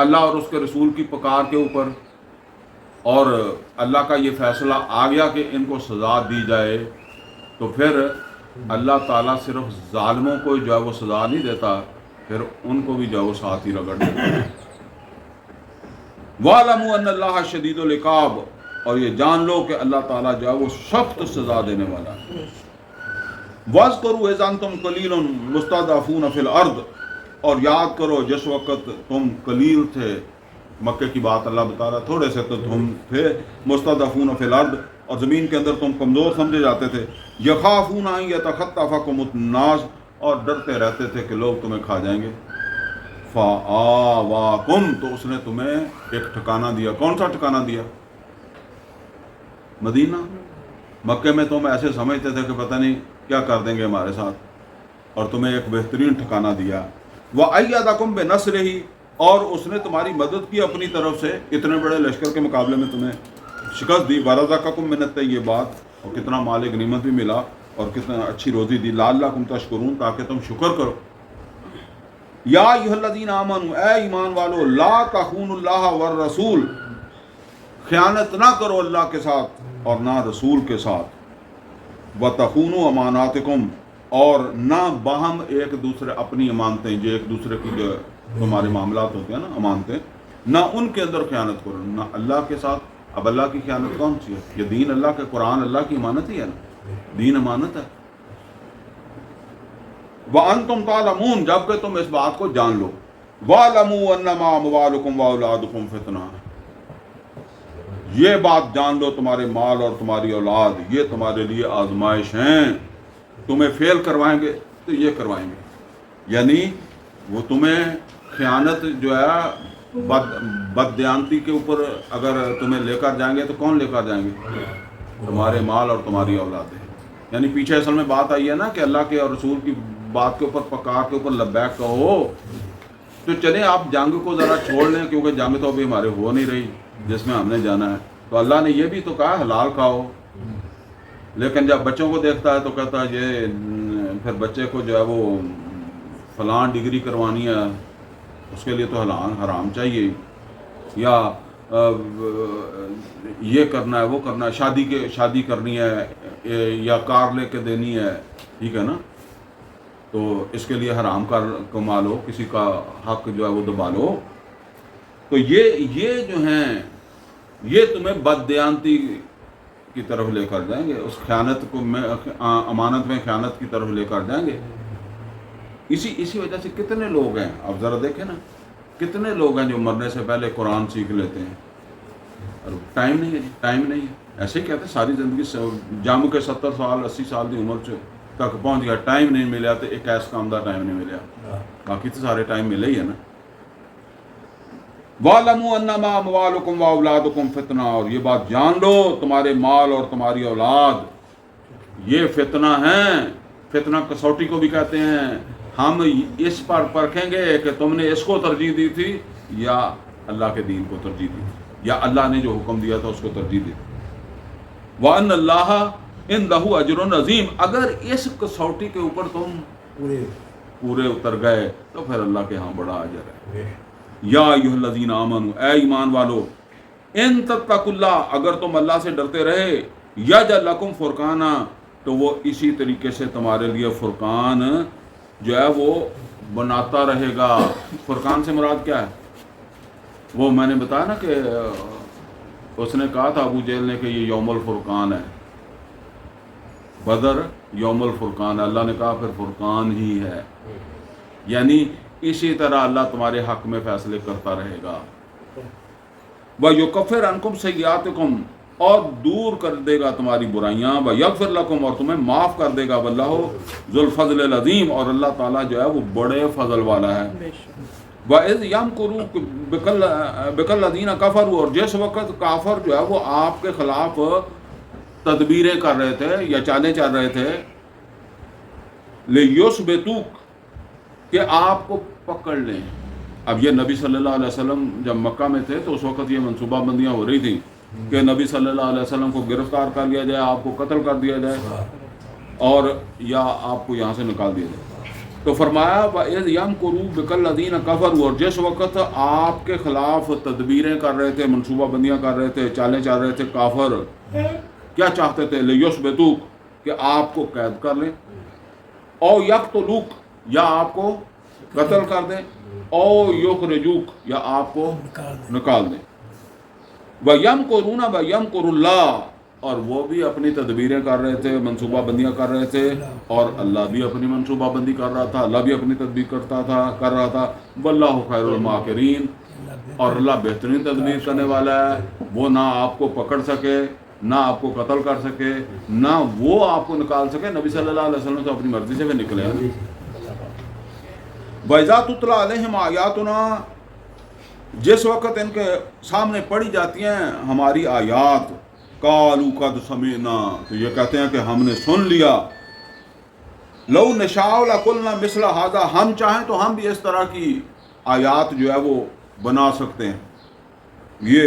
اللہ اور اس کے رسول کی پکار کے اوپر, اور اللہ کا یہ فیصلہ آ گیا کہ ان کو سزا دی جائے, تو پھر اللہ تعالیٰ صرف ظالموں کو جو ہے وہ سزا نہیں دیتا, پھر ان کو بھی جو ہے وہ ساتھ ہی رگڑ دیتا. وَاعْلَمُوا أَنَّ اللَّهَ شَدِيدُ الْعِقَابِ, اور یہ جان لو کہ اللہ تعالیٰ جو ہے وہ سخت سزا دینے والا ہے. وَاذْكُرُوا إِذْ أَنْتُمْ قَلِيلٌ مُسْتَضْعَفُونَ فِي الْأَرْضِ, اور یاد کرو جس وقت تم قلیل تھے, مکے کی بات اللہ بتا رہا, تھوڑے سے تو تم تھے, مستضعفون فی الارض, اور زمین کے اندر تم کمزور سمجھے جاتے تھے. یخافون ان یتخطفکم الناس, اور ڈرتے رہتے تھے کہ لوگ تمہیں کھا جائیں گے. فآواکم, تو اس نے تمہیں ایک ٹھکانہ دیا. کون سا ٹھکانہ دیا؟ مدینہ. مکے میں تم ایسے سمجھتے تھے کہ پتہ نہیں کیا کر دیں گے ہمارے ساتھ, اور تمہیں ایک بہترین ٹھکانہ دیا. وَأَيَّدَكُمْ بِنَصْرِهِ, اور اس نے تمہاری مدد کی اپنی طرف سے, اتنے بڑے لشکر کے مقابلے میں تمہیں شکست دی. وَرَزَقَكُمْ مِنَ الطَّيِّبَاتِ, اور کتنا مال غنیمت بھی ملا اور کتنا اچھی روزی دی. لَعَلَّكُمْ تَشْكُرُونَ, تاکہ تم شکر کرو. یا ایھا الذین آمنوا, اے ایمان والو, لا تخونوا اللہ والرسول, خیانت نہ کرو اللہ کے ساتھ اور نہ رسول کے ساتھ. وَتَخُونُوا أَمَانَاتِكُمْ, اور نہ باہم ایک دوسرے اپنی امانتیں, جو ایک دوسرے کی جو تمہارے معاملات ہوتے ہیں نا امانتیں, نہ ان کے اندر خیانت کرو, نہ اللہ کے ساتھ. اب اللہ کی خیانت کون سی ہے؟ یہ دین اللہ کے, قرآن اللہ کی امانت ہی ہے نا, دین امانت ہے. وَأَنْتُمْ تَعْلَمُونَ, جب کہ تم اس بات کو جان لو. وَاعْلَمُوا أَنَّمَا أَمْوَالُكُمْ وَأَوْلَادُكُمْ فِتْنَةٌ, یہ بات جان لو تمہارے مال اور تمہاری اولاد یہ تمہارے لیے آزمائش ہیں. تمہیں فیل کروائیں گے تو یہ کروائیں گے, یعنی وہ تمہیں خیانت جو ہے بددیانتی کے اوپر اگر تمہیں لے کر جائیں گے تو کون لے کر جائیں گے؟ تمہارے مال اور تمہاری اولادیں. یعنی پیچھے اصل میں بات آئی ہے نا کہ اللہ کے اور رسول کی بات کے اوپر, پکار کے اوپر لبیک کہو, تو چلیں آپ جنگ کو ذرا چھوڑ لیں, کیونکہ جنگ تو ابھی ہمارے ہو نہیں رہی جس میں ہم نے جانا ہے. تو اللہ نے یہ بھی تو کہا حلال کھاؤ, لیکن جب بچوں کو دیکھتا ہے تو کہتا ہے یہ پھر بچے کو جو ہے وہ فلاں ڈگری کروانی ہے, اس کے لیے تو حرام چاہیے. یا یہ کرنا ہے وہ کرنا ہے، شادی کرنی ہے یا کار لے کے دینی ہے، ٹھیک ہے نا، تو اس کے لیے حرام کار کما لو، کسی کا حق جو ہے وہ دبا لو، تو یہ جو ہیں یہ تمہیں بددیانتی کی طرف لے کر جائیں گے، اس خیانت کو امانت میں خیانت کی طرف لے کر جائیں گے۔ اسی وجہ سے کتنے لوگ ہیں، اب ذرا دیکھیں نا، کتنے لوگ ہیں جو مرنے سے پہلے قرآن سیکھ لیتے ہیں، اور ٹائم نہیں ہے، ٹائم نہیں ہے، ایسے ہی کہتے ہیں ساری زندگی جم کے 70 سال 80 سال کی عمر تک پہنچ گیا، ٹائم نہیں ملا، تو ایک ایس کام دا ٹائم نہیں ملا، باقی تو سارے ٹائم ملے ہی ہے نا۔ وَاعْلَمُوا أَنَّمَا أَمْوَالُكُمْ وَأَوْلَادُكُمْ فتنہ، اور یہ بات جان لو تمہارے مال اور تمہاری اولاد یہ فتنہ ہیں، فتنہ کسوٹی کو بھی کہتے ہیں، ہم اس پر پرکھیں گے کہ تم نے اس کو ترجیح دی تھی یا اللہ کے دین کو ترجیح دی تھی، یا اللہ نے جو حکم دیا تھا اس کو ترجیح دی تھی۔ وَأَنَّ اللَّهَ عِندَهُ أَجْرٌ عَظِيمٌ، اگر اس کسوٹی کے اوپر تم پورے اتر گئے تو پھر اللہ کے ہاں بڑا اجر ہے۔ یا ایھا الذین آمنوا، اے ایمان والو، ان تتقوا اللہ، اگر تم اللہ سے ڈرتے رہے، یجعل لکم فرقانا، تو وہ اسی طریقے سے تمہارے لیے فرقان جو ہے وہ بناتا رہے گا۔ فرقان سے مراد کیا ہے؟ وہ میں نے بتایا نا کہ اس نے کہا تھا ابو جہل نے کہ یہ یوم الفرقان ہے، بدر یوم الفرقان ہے، اللہ نے کہا پھر فرقان ہی ہے، یعنی اسی طرح اللہ تمہارے حق میں فیصلے کرتا رہے گا۔ وَيُكَفِّرْ عَنْكُمْ سَيِّئَاتِكُمْ، اور دور کر دے گا تمہاری برائیاں، وَيَغْفِرْ لَكُمْ، اور تمہیں معاف کر دے گا، وَاللَّهُ ذُو الْفَضْلِ الْعَظِيمِ، اور اللہ تعالیٰ جو ہے وہ بڑے فضل والا ہے۔ وَإِذْ يَمْكُرُ بِكَ الَّذِينَ كَفَرُوا، اور جس وقت کافر جو ہے وہ آپ کے خلاف تدبیریں کر رہے تھے یا چالیں چل رہے تھے، لِيُثْبِتُوكَ، کہ آپ کو پکڑ لیں۔ اب یہ نبی صلی اللہ علیہ وسلم جب مکہ میں تھے تو اس وقت یہ منصوبہ بندیاں ہو رہی تھیں کہ نبی صلی اللہ علیہ وسلم کو گرفتار کر لیا جائے، آپ کو قتل کر دیا جائے، اور یا آپ کو یہاں سے نکال دیا جائے۔ تو فرمایا وَإِذْ يَمْكُرُ بِكَ الَّذِينَ كَفَرُوا، اور جس وقت آپ کے خلاف تدبیریں کر رہے تھے، منصوبہ بندیاں کر رہے تھے، چالیں چل رہے تھے کافر، کیا چاہتے تھے؟ لِيُثْبِتُوكَ، کہ آپ کو قید کر لیں، او یقتلوک، یا آپ کو قتل کر دیں، او یخرجوک، یا آپ کو نکال دیں۔ وَيَمْكُرُونَ وَيَمْكُرُ اللَّهُ، اور وہ بھی اپنی تدبیریں کر رہے تھے، منصوبہ بندیاں کر رہے تھے، اور اللہ بھی اپنی منصوبہ بندی کر رہا تھا، اللہ بھی اپنی تدبیر کر رہا تھا۔ وَاللَّهُ خَيْرُ الْمَاكِرِينَ، اور اللہ بہترین تدبیر کرنے والا ہے، وہ نہ آپ کو پکڑ سکے، نہ آپ کو قتل کر سکے، نہ وہ آپ کو نکال سکے۔ نبی صلی اللہ علیہ وسلم تو اپنی مرضی سے بھی نکلے ہیں۔ وَإِذَا تُتْلَىٰ عَلَيْهِمْ آيَاتُنَا، جس وقت ان کے سامنے پڑھی جاتی ہیں ہماری آیات، قَالُوا قَدْ سَمِعْنَا، تو یہ کہتے ہیں کہ ہم نے سن لیا، لَوْ نَشَاءُ لَقُلْنَا مِثْلَ هَٰذَا، ہم چاہیں تو ہم بھی اس طرح کی آیات جو ہے وہ بنا سکتے ہیں۔ یہ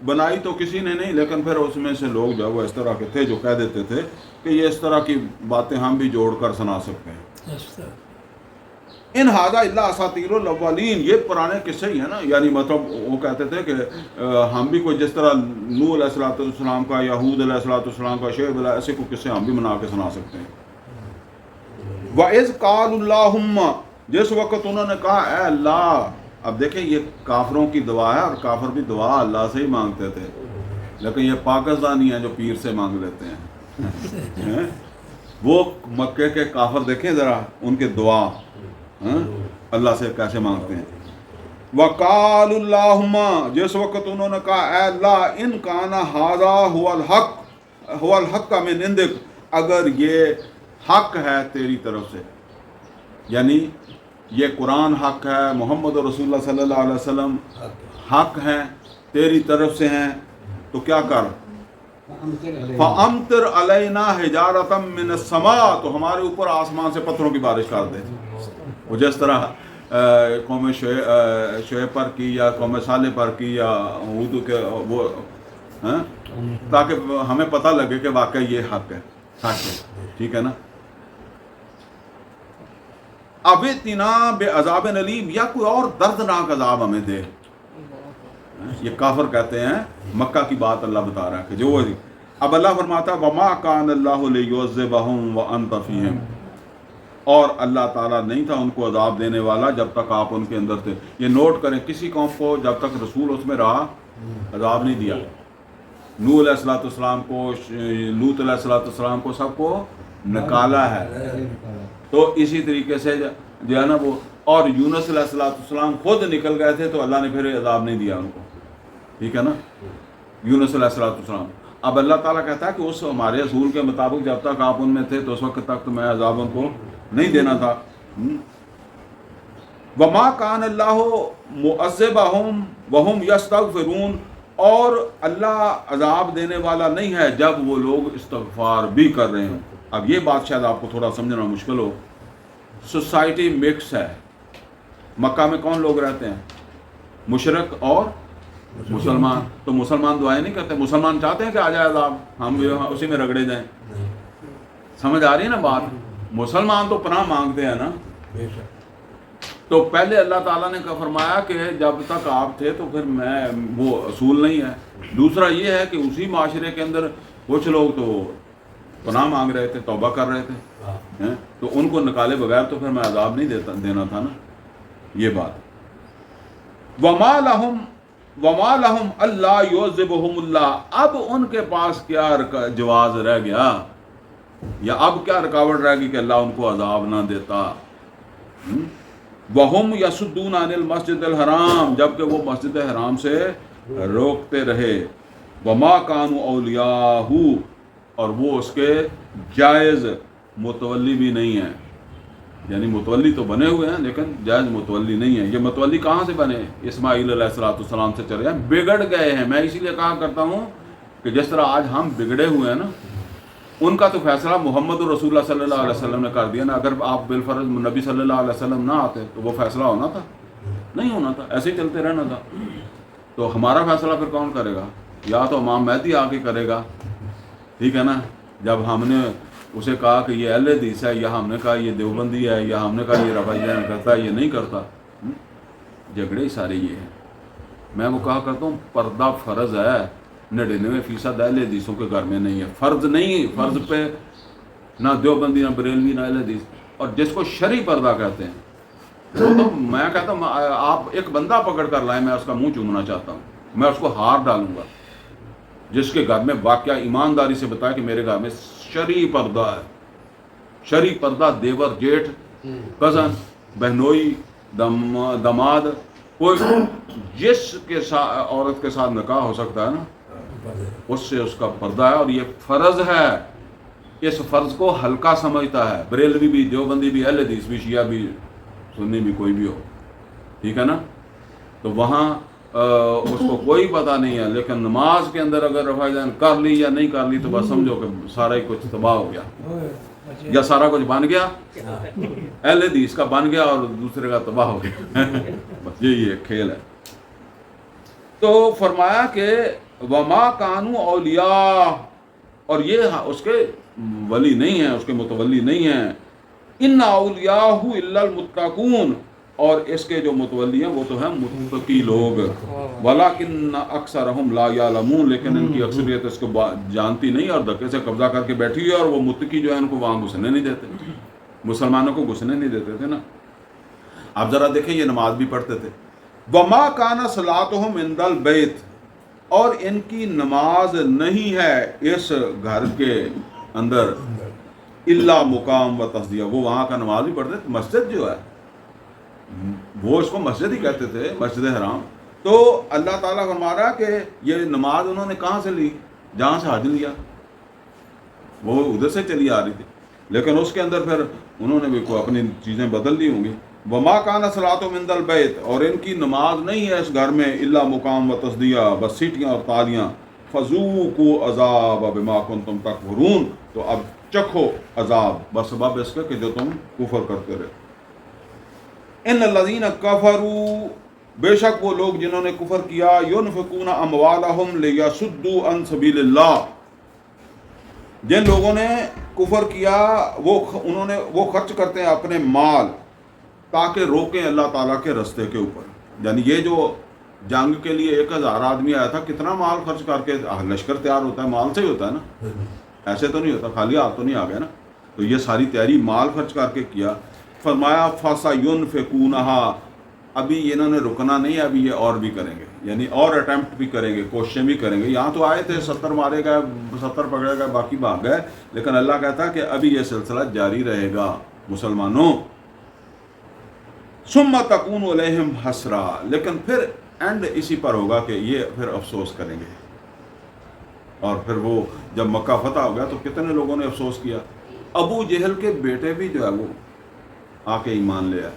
بنائی تو کسی نے نہیں، لیکن پھر اس میں سے لوگ جو ہے وہ اس طرح کے تھے جو کہہ دیتے تھے کہ یہ اس طرح کی باتیں ہم بھی جوڑ کر سنا سکتے ہیں۔ ان ھذا الا اساطیر الاولین، یہ پرانے قصے ہی ہیں نا، یعنی مطلب وہ کہتے تھے کہ ہم بھی کوئی جس طرح نوح علیہ الصلوۃ والسلام کا یا ہود علیہ الصلوۃ والسلام کا، شعیب علیہ، ایسے کوئی قصے ہم بھی بنا کے سنا سکتے ہیں۔ وَإِذْ قَالُوا اللَّهُمَّ، جس وقت انہوں نے کہا اے اللہ، اب دیکھیں یہ کافروں کی دعا ہے، اور کافر بھی دعا اللہ سے ہی مانگتے تھے، لیکن یہ پاکستانی ہیں جو پیر سے مانگ لیتے ہیں۔ وہ مکے کے کافر دیکھیں ذرا ان کے دعا اللہ سے کیسے مانگتے ہیں۔ وَقَالُوا اللَّهُمَّ، جس وقت انہوں نے کہا اے اللہ، ان کان ھذا هو الحق من عندک، اگر یہ حق ہے تیری طرف سے، یعنی یہ قرآن حق ہے، محمد رسول اللہ صلی اللہ علیہ وسلم حق ہیں، تیری طرف سے ہیں، تو کیا کر، فَأَمْطِرْ عَلَيْنَا حِجَارَةً مِّنَ السَّمَاءِ، تو ہمارے اوپر آسمان سے پتھروں کی بارش کر دے، وہ جس طرح قوم شعیب پر کی یا قوم صالح پر کی یا ہود کے، وہ تاکہ ہمیں پتہ لگے کہ واقعی یہ حق ہے، سچ ہے، ٹھیک ہے نا۔ اب اتنا بے عذاب علیم، یا کوئی اور دردناک عذاب ہمیں دے، یہ کافر کہتے ہیں. مکہ کی بات اللہ بتا رہا ہے کہ جو اب اللہ فرماتا ہے وما کان اللہ لیعذبہم وانت فیہم، اور اللہ تعالیٰ نہیں تھا ان کو عذاب دینے والا جب تک آپ ان کے اندر تھے. یہ نوٹ کریں، کسی قوم کو جب تک رسول اس میں رہا عذاب نہیں دیا. نوح علیہ الصلوۃ والسلام کو، لوط علیہ الصلوۃ والسلام کو، سب کو نکالا ہے. تو اسی طریقے سے جو ہے نا وہ، اور یونس علیہ الصلوۃ والسلام خود نکل گئے تھے تو اللہ نے پھر عذاب نہیں دیا ان کو. ٹھیک ہے نا، یونس علیہ الصلوۃ والسلام. اب اللہ تعالیٰ کہتا ہے کہ اس ہمارے اصول کے مطابق جب تک آپ ان میں تھے تو اس وقت تک تو میں عذاب ان کو نہیں دینا تھا. وما کان اللہ معذبہم وہم یستغفرون، اور اللہ عذاب دینے والا نہیں ہے جب وہ لوگ استغفار بھی کر رہے ہیں. اب یہ بات شاید آپ کو تھوڑا سمجھنا مشکل ہو. سوسائٹی مکس ہے. مکہ میں کون لوگ رہتے ہیں؟ مشرک اور مسلمان. تو مسلمان دعائیں نہیں کرتے. مسلمان چاہتے ہیں کہ آ جائے عذاب، ہم بھی اسی میں رگڑے جائیں. سمجھ آ رہی ہے نا بات؟ مسلمان تو پناہ مانگتے ہیں نا. تو پہلے اللہ تعالیٰ نے فرمایا کہ جب تک آپ تھے تو پھر میں، وہ اصول نہیں ہے. دوسرا یہ ہے کہ اسی معاشرے کے اندر کچھ لوگ تو پناہ مانگ رہے تھے، توبہ کر رہے تھے، تو ان کو نکالے بغیر تو پھر میں عذاب نہیں دینا تھا نا. یہ بات. وما لہم اللہ یعذبہم اللہ، اب ان کے پاس کیا جواز رہ گیا، یا اب کیا رکاوٹ رہ گئی کہ اللہ ان کو عذاب نہ دیتا. وہم یصدون عن المسجد الحرام، جبکہ وہ مسجد حرام سے روکتے رہے. وما کانوا اولیاءہ، اور وہ اس کے جائز متولی بھی نہیں ہیں. یعنی متولی تو بنے ہوئے ہیں لیکن جائز متولی نہیں ہیں. یہ متولی کہاں سے بنے؟ اسماعیل علیہ الصلوۃ والسلام سے چلے ہیں، بگڑ گئے ہیں. میں اسی لیے کہا کرتا ہوں کہ جس طرح آج ہم بگڑے ہوئے ہیں نا، ان کا تو فیصلہ محمد رسول اللہ صلی اللہ علیہ وسلم نے کر دیا نا. اگر آپ بالفرض نبی صلی اللہ علیہ وسلم نہ آتے تو وہ فیصلہ ہونا تھا؟ نہیں ہونا تھا، ایسے ہی چلتے رہنا تھا. تو ہمارا فیصلہ پھر کون کرے گا؟ یا تو امام مہدی آ کے کرے گا. ٹھیک ہے نا. جب ہم نے اسے کہا کہ یہ اہل حدیث ہے، یا ہم نے کہا یہ دیوبندی ہے، یا ہم نے کہا یہ رفاعیہ کرتا ہے، یہ نہیں کرتا. جھگڑے سارے یہ ہیں. میں وہ کہا کرتا ہوں پردہ فرض ہے، 99% اہل حدیثوں کے گھر میں نہیں ہے. فرض نہیں، فرض پہ نہ دیوبندی نہ بریلوی نہ اہل حدیث. اور جس کو شرعی پردہ کہتے ہیں، وہ تو میں کہتا ہوں آپ ایک بندہ پکڑ کر لائیں، میں اس کا منہ چومنا چاہتا ہوں، میں اس کو ہار ڈالوں گا جس کے گھر میں واقعہ ایمانداری سے بتایا کہ میرے گھر میں شرعی پردہ ہے. شرعی پردہ دیور، جیٹھ، کزن، بہنوئی، دماد، کوئی جس کے ساتھ عورت کے ساتھ نکاح ہو سکتا ہے نا، اس سے اس کا پردہ ہے. اور یہ فرض ہے. اس فرض کو ہلکا سمجھتا ہے بریلوی بھی، دیوبندی بھی، اہل حدیث بھی، شیعہ بھی، سنی بھی، کوئی بھی ہو. ٹھیک ہے نا. تو وہاں اس کو کوئی پتہ نہیں ہے. لیکن نماز کے اندر اگر رفع جان کر لی یا نہیں کر لی تو بس سمجھو کہ سارا ہی کچھ تباہ ہو گیا، یا سارا کچھ بن گیا اہل حدیث کا بن گیا اور دوسرے کا تباہ ہو گیا. بس یہی ایک کھیل ہے. تو فرمایا کہ وما کانوا اولیاء، اور یہ اس کے ولی نہیں ہیں، اس کے متولی نہیں ہیں. ان اولیاء الا المتقون، اور اس کے جو متولی ہیں وہ تو ہیں متقی لوگ. ولیکن اکثرہم لا یعلمون، لیکن ان کی اکثریت اس کو جانتی نہیں اور دھکے سے قبضہ کر کے بیٹھی ہوئی ہے. اور وہ متقی جو ہے ان کو وہاں گھسنے نہیں دیتے، مسلمانوں کو گھسنے نہیں دیتے تھے نا. آپ ذرا دیکھیں یہ نماز بھی پڑھتے تھے. وما کان صلاتہم عند البیت، اور ان کی نماز نہیں ہے اس گھر کے اندر الا مقام و تصدیہ، وہ وہاں کا نماز بھی پڑھتے تھے. مسجد جو ہے وہ اس کو مسجد ہی کہتے تھے، مسجد حرام. تو اللہ تعالیٰ فرما رہا کہ یہ نماز انہوں نے کہاں سے لی؟ جہاں سے حج لیا، وہ ادھر سے چلی آ رہی تھی. لیکن اس کے اندر پھر انہوں نے بھی کوئی اپنی چیزیں بدل لی ہوں گی. وما کان صلاتہم عند البیت، اور ان کی نماز نہیں ہے اس گھر میں الا مقام و تصدیہ، بس سیٹیاں اور تالیاں. فذوقوا عذاب بما کنتم تکفرون، تو اب چکھو عذاب بس سبب اس کے کہ جو تم کفر کرتے رہے. ان الذین کفروا، بے شک وہ لوگ جنہوں نے کفر کیا، ينفقون اموالہم لیصدوا عن سبیل اللہ، جن لوگوں نے کفر کیا وہ خرچ کرتے ہیں اپنے مال تاکہ روکیں اللہ تعالیٰ کے رستے کے اوپر. یعنی یہ جو جنگ کے لیے 1000 آدمی آیا تھا، کتنا مال خرچ کر کے لشکر تیار ہوتا ہے، مال سے ہی ہوتا ہے نا، ایسے تو نہیں ہوتا، خالی ہاتھ تو نہیں آ گیا نا. تو یہ ساری تیاری مال خرچ کر کے کیا. فرمایا فَسَيُنْفِقُونَهَا، ابھی انہوں نے رکنا نہیں، ابھی یہ اور بھی کریں گے، یعنی اور اٹیمپٹ بھی کریں گے، کوششیں بھی کریں گے. یہاں تو آئے تھے 70 مارے گئے، 70 پکڑے گئے، باقی بھاگ گئے، لیکن اللہ کہتا ہے کہ ابھی یہ سلسلہ جاری رہے گا مسلمانوں. ثُمَّ تَكُونُ عَلَيْهِمْ حَسْرًا، لیکن پھر اینڈ اسی پر ہوگا کہ یہ پھر افسوس کریں گے. اور پھر وہ جب مکہ فتح ہو گیا تو کتنے لوگوں نے افسوس کیا. ابو جہل کے بیٹے بھی جو ہے وہ آ کے ایمان لے آئے.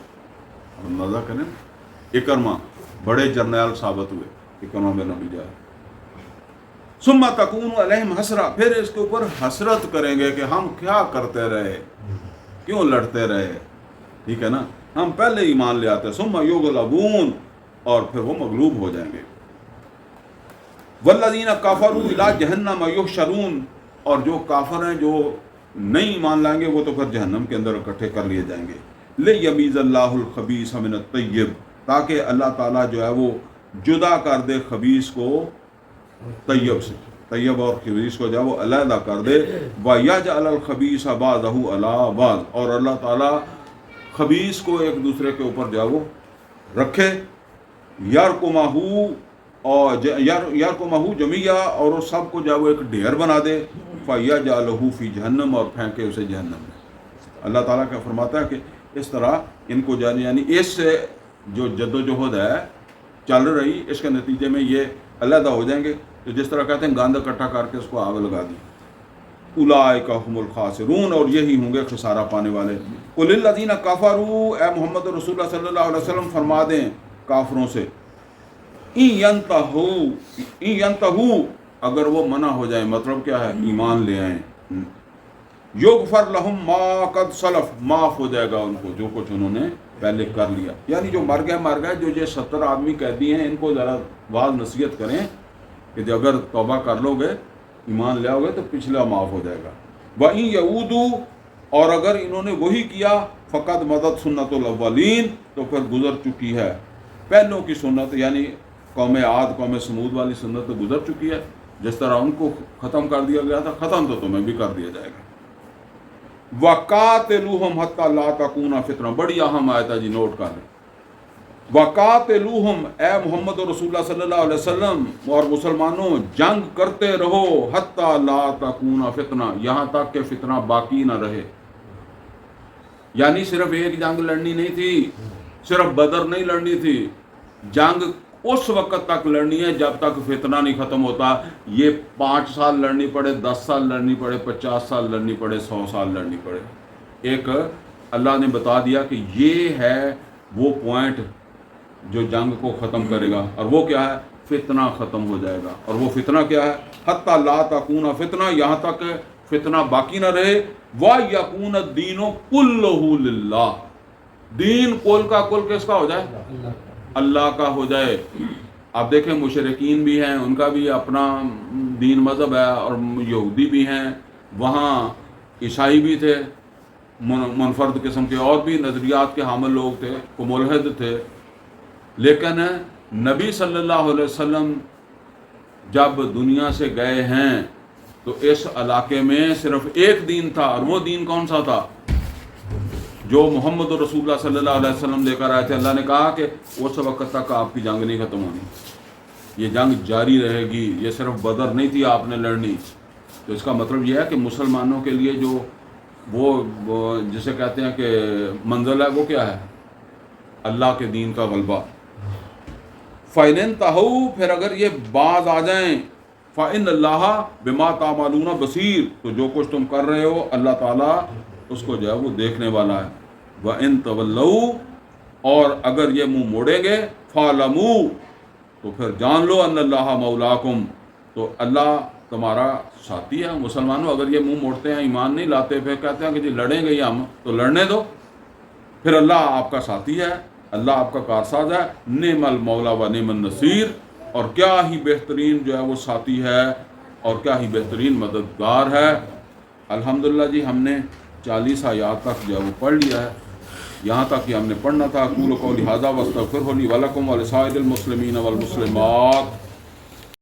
اندازہ کریں، اکرمہ بڑے جرنیل ثابت ہوئے، اکرمہ بن ابی جہل. ثم تکون علیہم حسرہ، پھر اس کے اوپر حسرت کریں گے کہ ہم کیا کرتے رہے، کیوں لڑتے رہے. ٹھیک ہے نا، ہم پہلے ایمان لے آتے. ثم یغلبون، اور پھر وہ مغلوب ہو جائیں گے. والذین کفروا الی جہنم یحشرون، اور جو کافر ہیں، جو نہیں ایمان لائیں گے، وہ تو پھر جہنم کے اندر اکٹھے کر لیے جائیں گے. لیمیز اللہ الخبیث من الطیب، تاکہ اللہ تعالیٰ جو ہے وہ جدا کر دے خبیث کو طیب سے، طیب اور خبیث کو جو ہے وہ علیحدہ کر دے. وَيَجْعَلَ الْخَبِيثَ بَعْضَهُ عَلَىٰ بَعْضٍ، اور اللہ تعالیٰ خبیث کو ایک دوسرے کے اوپر جو ہے وہ رکھے. یرکمہ جمیعا، اور وہ سب کو جو ہے وہ ایک ڈھیر بنا دے. فَيَجْعَلَهُ فِي جہنم، اور پھینکے اسے جہنم میں. اللہ تعالیٰ کیا فرماتا ہے کہ اس طرح ان کو یعنی اس سے جو جد و جہد ہے چل رہی، اس کے نتیجے میں یہ علیحدہ ہو جائیں گے. تو جس طرح کہتے ہیں گاند اکٹھا کر کے اس کو آگ لگا دی. اولئک هم الخاسرون، اور یہی ہوں گے خسارہ پانے والے. قل للذین کفروا، اے محمد رسول اللہ صلی اللہ علیہ وسلم فرما دیں کافروں سے، ان ینتہوا، اگر وہ منع ہو جائیں، مطلب کیا ہے، ایمان لے آئیں. یغفر لہم ما قد سلف، معاف ہو جائے گا ان کو جو کچھ انہوں نے پہلے کر لیا. یعنی جو مر گئے، جو یہ 70 آدمی قیدی ہیں، ان کو ذرا واضح نصیحت کریں کہ اگر توبہ کر لو گے، ایمان لے آؤ گے، تو پچھلا معاف ہو جائے گا. وَإِن يَعُودُوا، اور اگر انہوں نے وہی کیا، فقد مدد سنت الاولین، تو پھر گزر چکی ہے پہلوں کی سنت، یعنی قوم عاد، قوم سمود والی سنت تو گزر چکی ہے. جس طرح ان کو ختم کر دیا گیا تھا، ختم تو تمہیں بھی کر دیا جائے گا. وَقَاتِلُوهُمْ حَتَّى لَا تَكُونَ فِتْنَةٌ، بڑی اہم آیت ہے جی، نوٹ کر لیں. وَقَاتِلُوهُمْ، اے محمد رسول اللہ صلی اللہ علیہ وسلم اور مسلمانوں، جنگ کرتے رہو، حَتَّى لَا تَكُونَ فِتْنَةٌ، یہاں تک کہ فتنہ باقی نہ رہے. یعنی صرف ایک جنگ لڑنی نہیں تھی، صرف بدر نہیں لڑنی تھی، جنگ اس وقت تک لڑنی ہے جب تک فتنہ نہیں ختم ہوتا. یہ 5 سال لڑنی پڑے، 10 سال لڑنی پڑے، 50 سال لڑنی پڑے، 100 سال لڑنی پڑے. ایک اللہ نے بتا دیا کہ یہ ہے وہ پوائنٹ جو جنگ کو ختم کرے گا، اور وہ کیا ہے، فتنہ ختم ہو جائے گا. اور وہ فتنہ کیا ہے، حتی لا تکون فتنہ، یہاں تک فتنہ باقی نہ رہے. وَيَكُونَ الدِّينُ كُلُّهُ لِلَّهِ، دین کل کا کل کس کا ہو جائے، اللہ کا ہو جائے. آپ دیکھیں مشرکین بھی ہیں، ان کا بھی اپنا دین مذہب ہے، اور یہودی بھی ہیں، وہاں عیسائی بھی تھے، منفرد قسم کے اور بھی نظریات کے حامل لوگ تھے، کو ملحد تھے. لیکن نبی صلی اللہ علیہ وسلم جب دنیا سے گئے ہیں تو اس علاقے میں صرف ایک دین تھا، اور وہ دین کون سا تھا، جو محمد رسول اللہ صلی اللہ علیہ وسلم لے کر آئے تھے. اللہ نے کہا کہ اس وقت تک آپ کی جنگ نہیں ختم ہونی، یہ جنگ جاری رہے گی، یہ صرف بدر نہیں تھی آپ نے لڑنی. تو اس کا مطلب یہ ہے کہ مسلمانوں کے لیے جو وہ جسے کہتے ہیں کہ منزل ہے، وہ کیا ہے، اللہ کے دین کا غلبہ. فَإِنِ انْتَهَوْا، پھر اگر یہ باز آ جائیں، فَإِنَّ اللَّهَ بِمَا تَعْمَلُونَ بَصِيرٌ، تو جو کچھ تم کر رہے ہو اللہ تعالیٰ اس کو جو ہے وہ دیکھنے والا ہے. وَإِن تَوَلَّوْا، اور اگر یہ منہ موڑیں گے، فَاعْلَمُوا، تو پھر جان لو، ان اللہ مولاکم، تو اللہ تمہارا ساتھی ہے. مسلمانوں اگر یہ منہ موڑتے ہیں، ایمان نہیں لاتے، پھر کہتے ہیں کہ جی لڑیں گے ہم، تو لڑنے دو، پھر اللہ آپ کا ساتھی ہے، اللہ آپ کا کارساز ہے. نعم المولا و نعم النصیر، اور کیا ہی بہترین جو ہے وہ ساتھی ہے، اور کیا ہی بہترین مددگار ہے. الحمدللہ جی، ہم نے 40 آیات تک جو ہے وہ پڑھ لیا ہے. یہاں تک کہ ہم نے پڑھنا تھا. اقول قولی ھذا واستغفر لی ولکم ولسائر المسلمین والمسلمات.